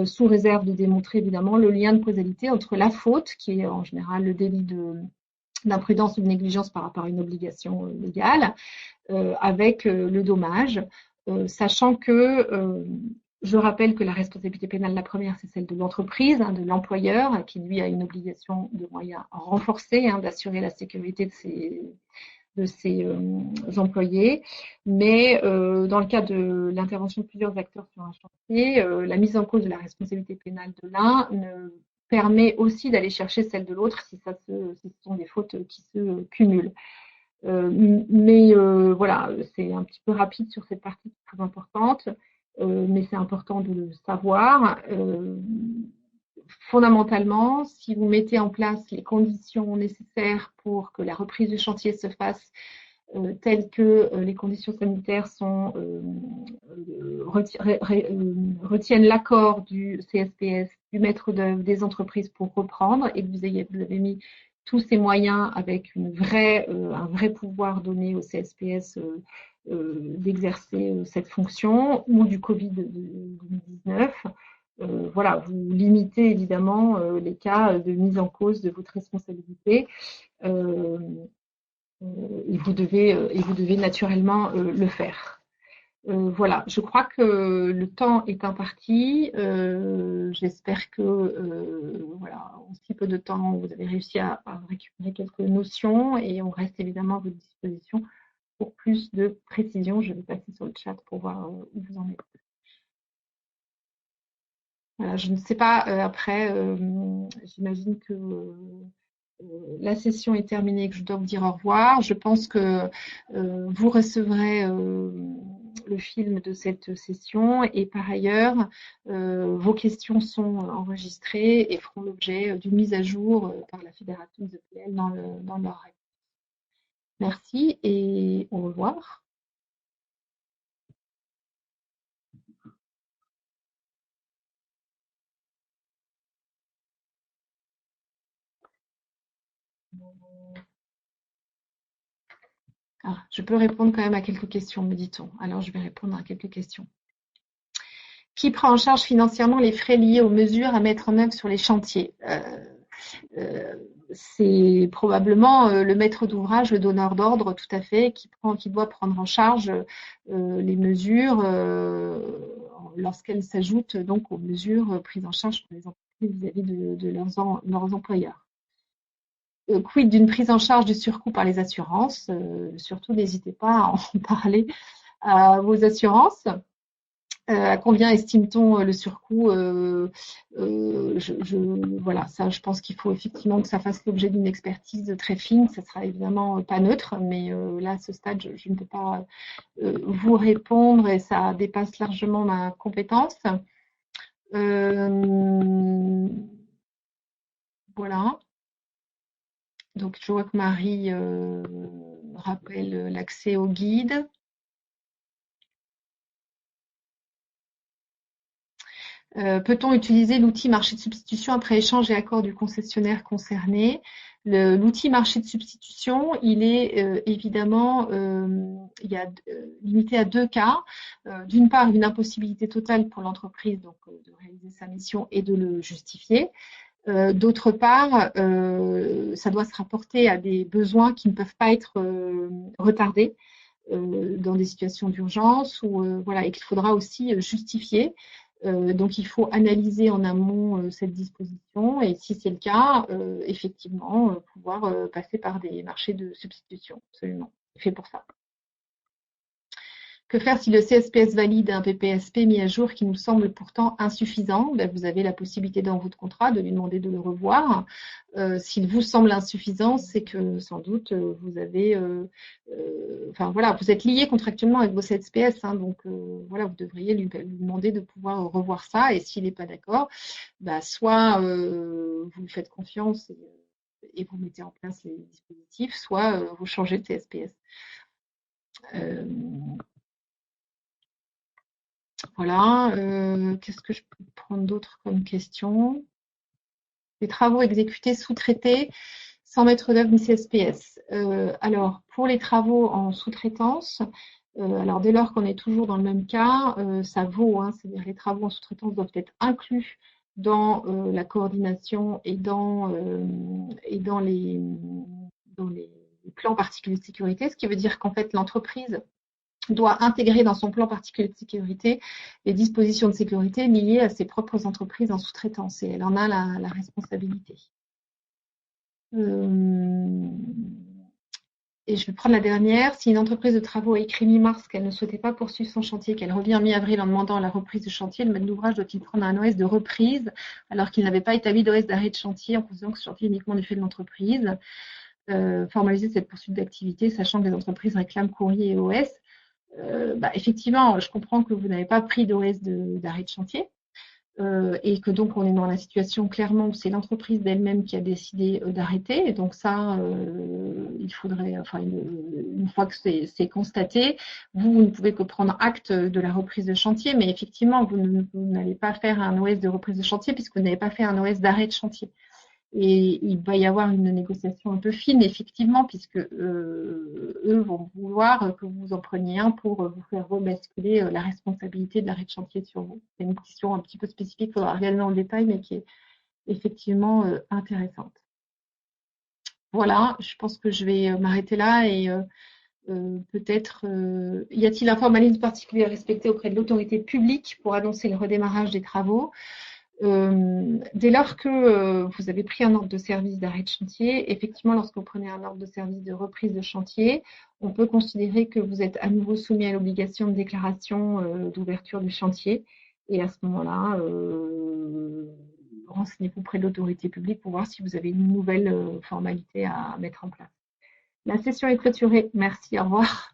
sous réserve de démontrer évidemment le lien de causalité entre la faute, qui est en général le délit d'imprudence ou de négligence par rapport à une obligation légale, avec le dommage, sachant que je rappelle que la responsabilité pénale, la première, c'est celle de l'entreprise, de l'employeur, qui lui a une obligation de moyens renforcés d'assurer la sécurité de ses employés. Mais dans le cas de l'intervention de plusieurs acteurs sur un chantier, la mise en cause de la responsabilité pénale de l'un permet aussi d'aller chercher celle de l'autre si ce sont des fautes qui se cumulent. Mais voilà, c'est un petit peu rapide sur cette partie très importante, mais c'est important de le savoir. Fondamentalement, si vous mettez en place les conditions nécessaires pour que la reprise du chantier se fasse telles que les conditions sanitaires retiennent l'accord du CSPS, du maître d'œuvre, des entreprises pour reprendre, et que vous avez mis tous ces moyens avec un vrai pouvoir donné au CSPS d'exercer cette fonction, ou du Covid-19, voilà, vous limitez évidemment les cas de mise en cause de votre responsabilité. et vous devez naturellement le faire. Voilà, je crois que le temps est imparti. J'espère que voilà, en si peu de temps, vous avez réussi à récupérer quelques notions et on reste évidemment à votre disposition pour plus de précision. Je vais passer sur le chat pour voir où vous en êtes. Voilà, je ne sais pas, après, j'imagine que la session est terminée et que je dois vous dire au revoir. Je pense que vous recevrez le film de cette session et par ailleurs, vos questions sont enregistrées et feront l'objet d'une mise à jour par la Fédération des EPL dans leur règles. Merci et au revoir. Ah, je peux répondre quand même à quelques questions, me dit-on. Alors, je vais répondre à quelques questions. Qui prend en charge financièrement les frais liés aux mesures à mettre en œuvre sur les chantiers? C'est probablement le maître d'ouvrage, le donneur d'ordre, tout à fait, qui doit prendre en charge les mesures lorsqu'elles s'ajoutent donc aux mesures prises en charge par les entreprises vis-à-vis de leurs employeurs. Quid d'une prise en charge du surcoût par les assurances? Surtout, n'hésitez pas à en parler à vos assurances. À combien estime-t-on le surcoût? Voilà, ça, je pense qu'il faut effectivement que ça fasse l'objet d'une expertise très fine. Ça sera évidemment pas neutre, mais là, à ce stade, je ne peux pas vous répondre et ça dépasse largement ma compétence. Voilà. Donc, je vois que Marie rappelle l'accès au guide. Peut-on utiliser l'outil marché de substitution après échange et accord du concessionnaire concerné? L'outil marché de substitution, il est évidemment limité à deux cas. D'une part, une impossibilité totale pour l'entreprise donc de réaliser sa mission et de le justifier. D'autre part, ça doit se rapporter à des besoins qui ne peuvent pas être retardés dans des situations d'urgence ou voilà, et qu'il faudra aussi justifier. Donc, il faut analyser en amont cette disposition et si c'est le cas, effectivement, pouvoir passer par des marchés de substitution. Absolument, c'est fait pour ça. Que faire si le CSPS valide un PPSP mis à jour qui nous semble pourtant insuffisant? Vous avez la possibilité dans votre contrat de lui demander de le revoir. S'il vous semble insuffisant, c'est que sans doute vous avez, enfin voilà, vous êtes lié contractuellement avec vos CSPS, hein, donc voilà, vous devriez lui demander de pouvoir revoir ça. Et s'il n'est pas d'accord, soit vous lui faites confiance et vous mettez en place les dispositifs, soit vous changez de CSPS. Voilà, qu'est-ce que je peux prendre d'autre comme question? Les travaux exécutés sous-traités sans maître d'œuvre ni CSPS. Alors, pour les travaux en sous-traitance, alors dès lors qu'on est toujours dans le même cas, ça vaut, hein, c'est-à-dire les travaux en sous-traitance doivent être inclus dans la coordination et dans les plans particuliers de sécurité, ce qui veut dire qu'en fait l'entreprise doit intégrer dans son plan particulier de sécurité les dispositions de sécurité liées à ses propres entreprises en sous-traitance et elle en a la responsabilité. Et je vais prendre la dernière. Si une entreprise de travaux a écrit mi-mars qu'elle ne souhaitait pas poursuivre son chantier, qu'elle revient mi-avril en demandant la reprise du chantier, le maître d'ouvrage doit-il prendre un OS de reprise alors qu'il n'avait pas établi d'OS d'arrêt de chantier en considérant que ce chantier est uniquement du fait de l'entreprise? Formaliser cette poursuite d'activité, sachant que les entreprises réclament courrier et OS. Effectivement, je comprends que vous n'avez pas pris d'OS d'arrêt de chantier et que donc on est dans la situation clairement où c'est l'entreprise d'elle-même qui a décidé d'arrêter. Et donc ça, il faudrait, enfin, une fois que c'est constaté, vous ne pouvez que prendre acte de la reprise de chantier, mais effectivement, vous n'allez pas faire un OS de reprise de chantier puisque vous n'avez pas fait un OS d'arrêt de chantier. Et il va y avoir une négociation un peu fine, effectivement, puisque eux vont vouloir que vous en preniez un pour vous faire rebasculer la responsabilité de l'arrêt de chantier sur vous. C'est une question un petit peu spécifique, il faudra regarder dans le détail, mais qui est effectivement intéressante. Voilà, je pense que je vais m'arrêter là et peut-être y a-t-il un formalisme particulier à respecter auprès de l'autorité publique pour annoncer le redémarrage des travaux? Dès lors que vous avez pris un ordre de service d'arrêt de chantier, effectivement, lorsque vous prenez un ordre de service de reprise de chantier, on peut considérer que vous êtes à nouveau soumis à l'obligation de déclaration d'ouverture du chantier. Et à ce moment-là, renseignez-vous auprès de l'autorité publique pour voir si vous avez une nouvelle formalité à mettre en place. La session est clôturée. Merci, au revoir.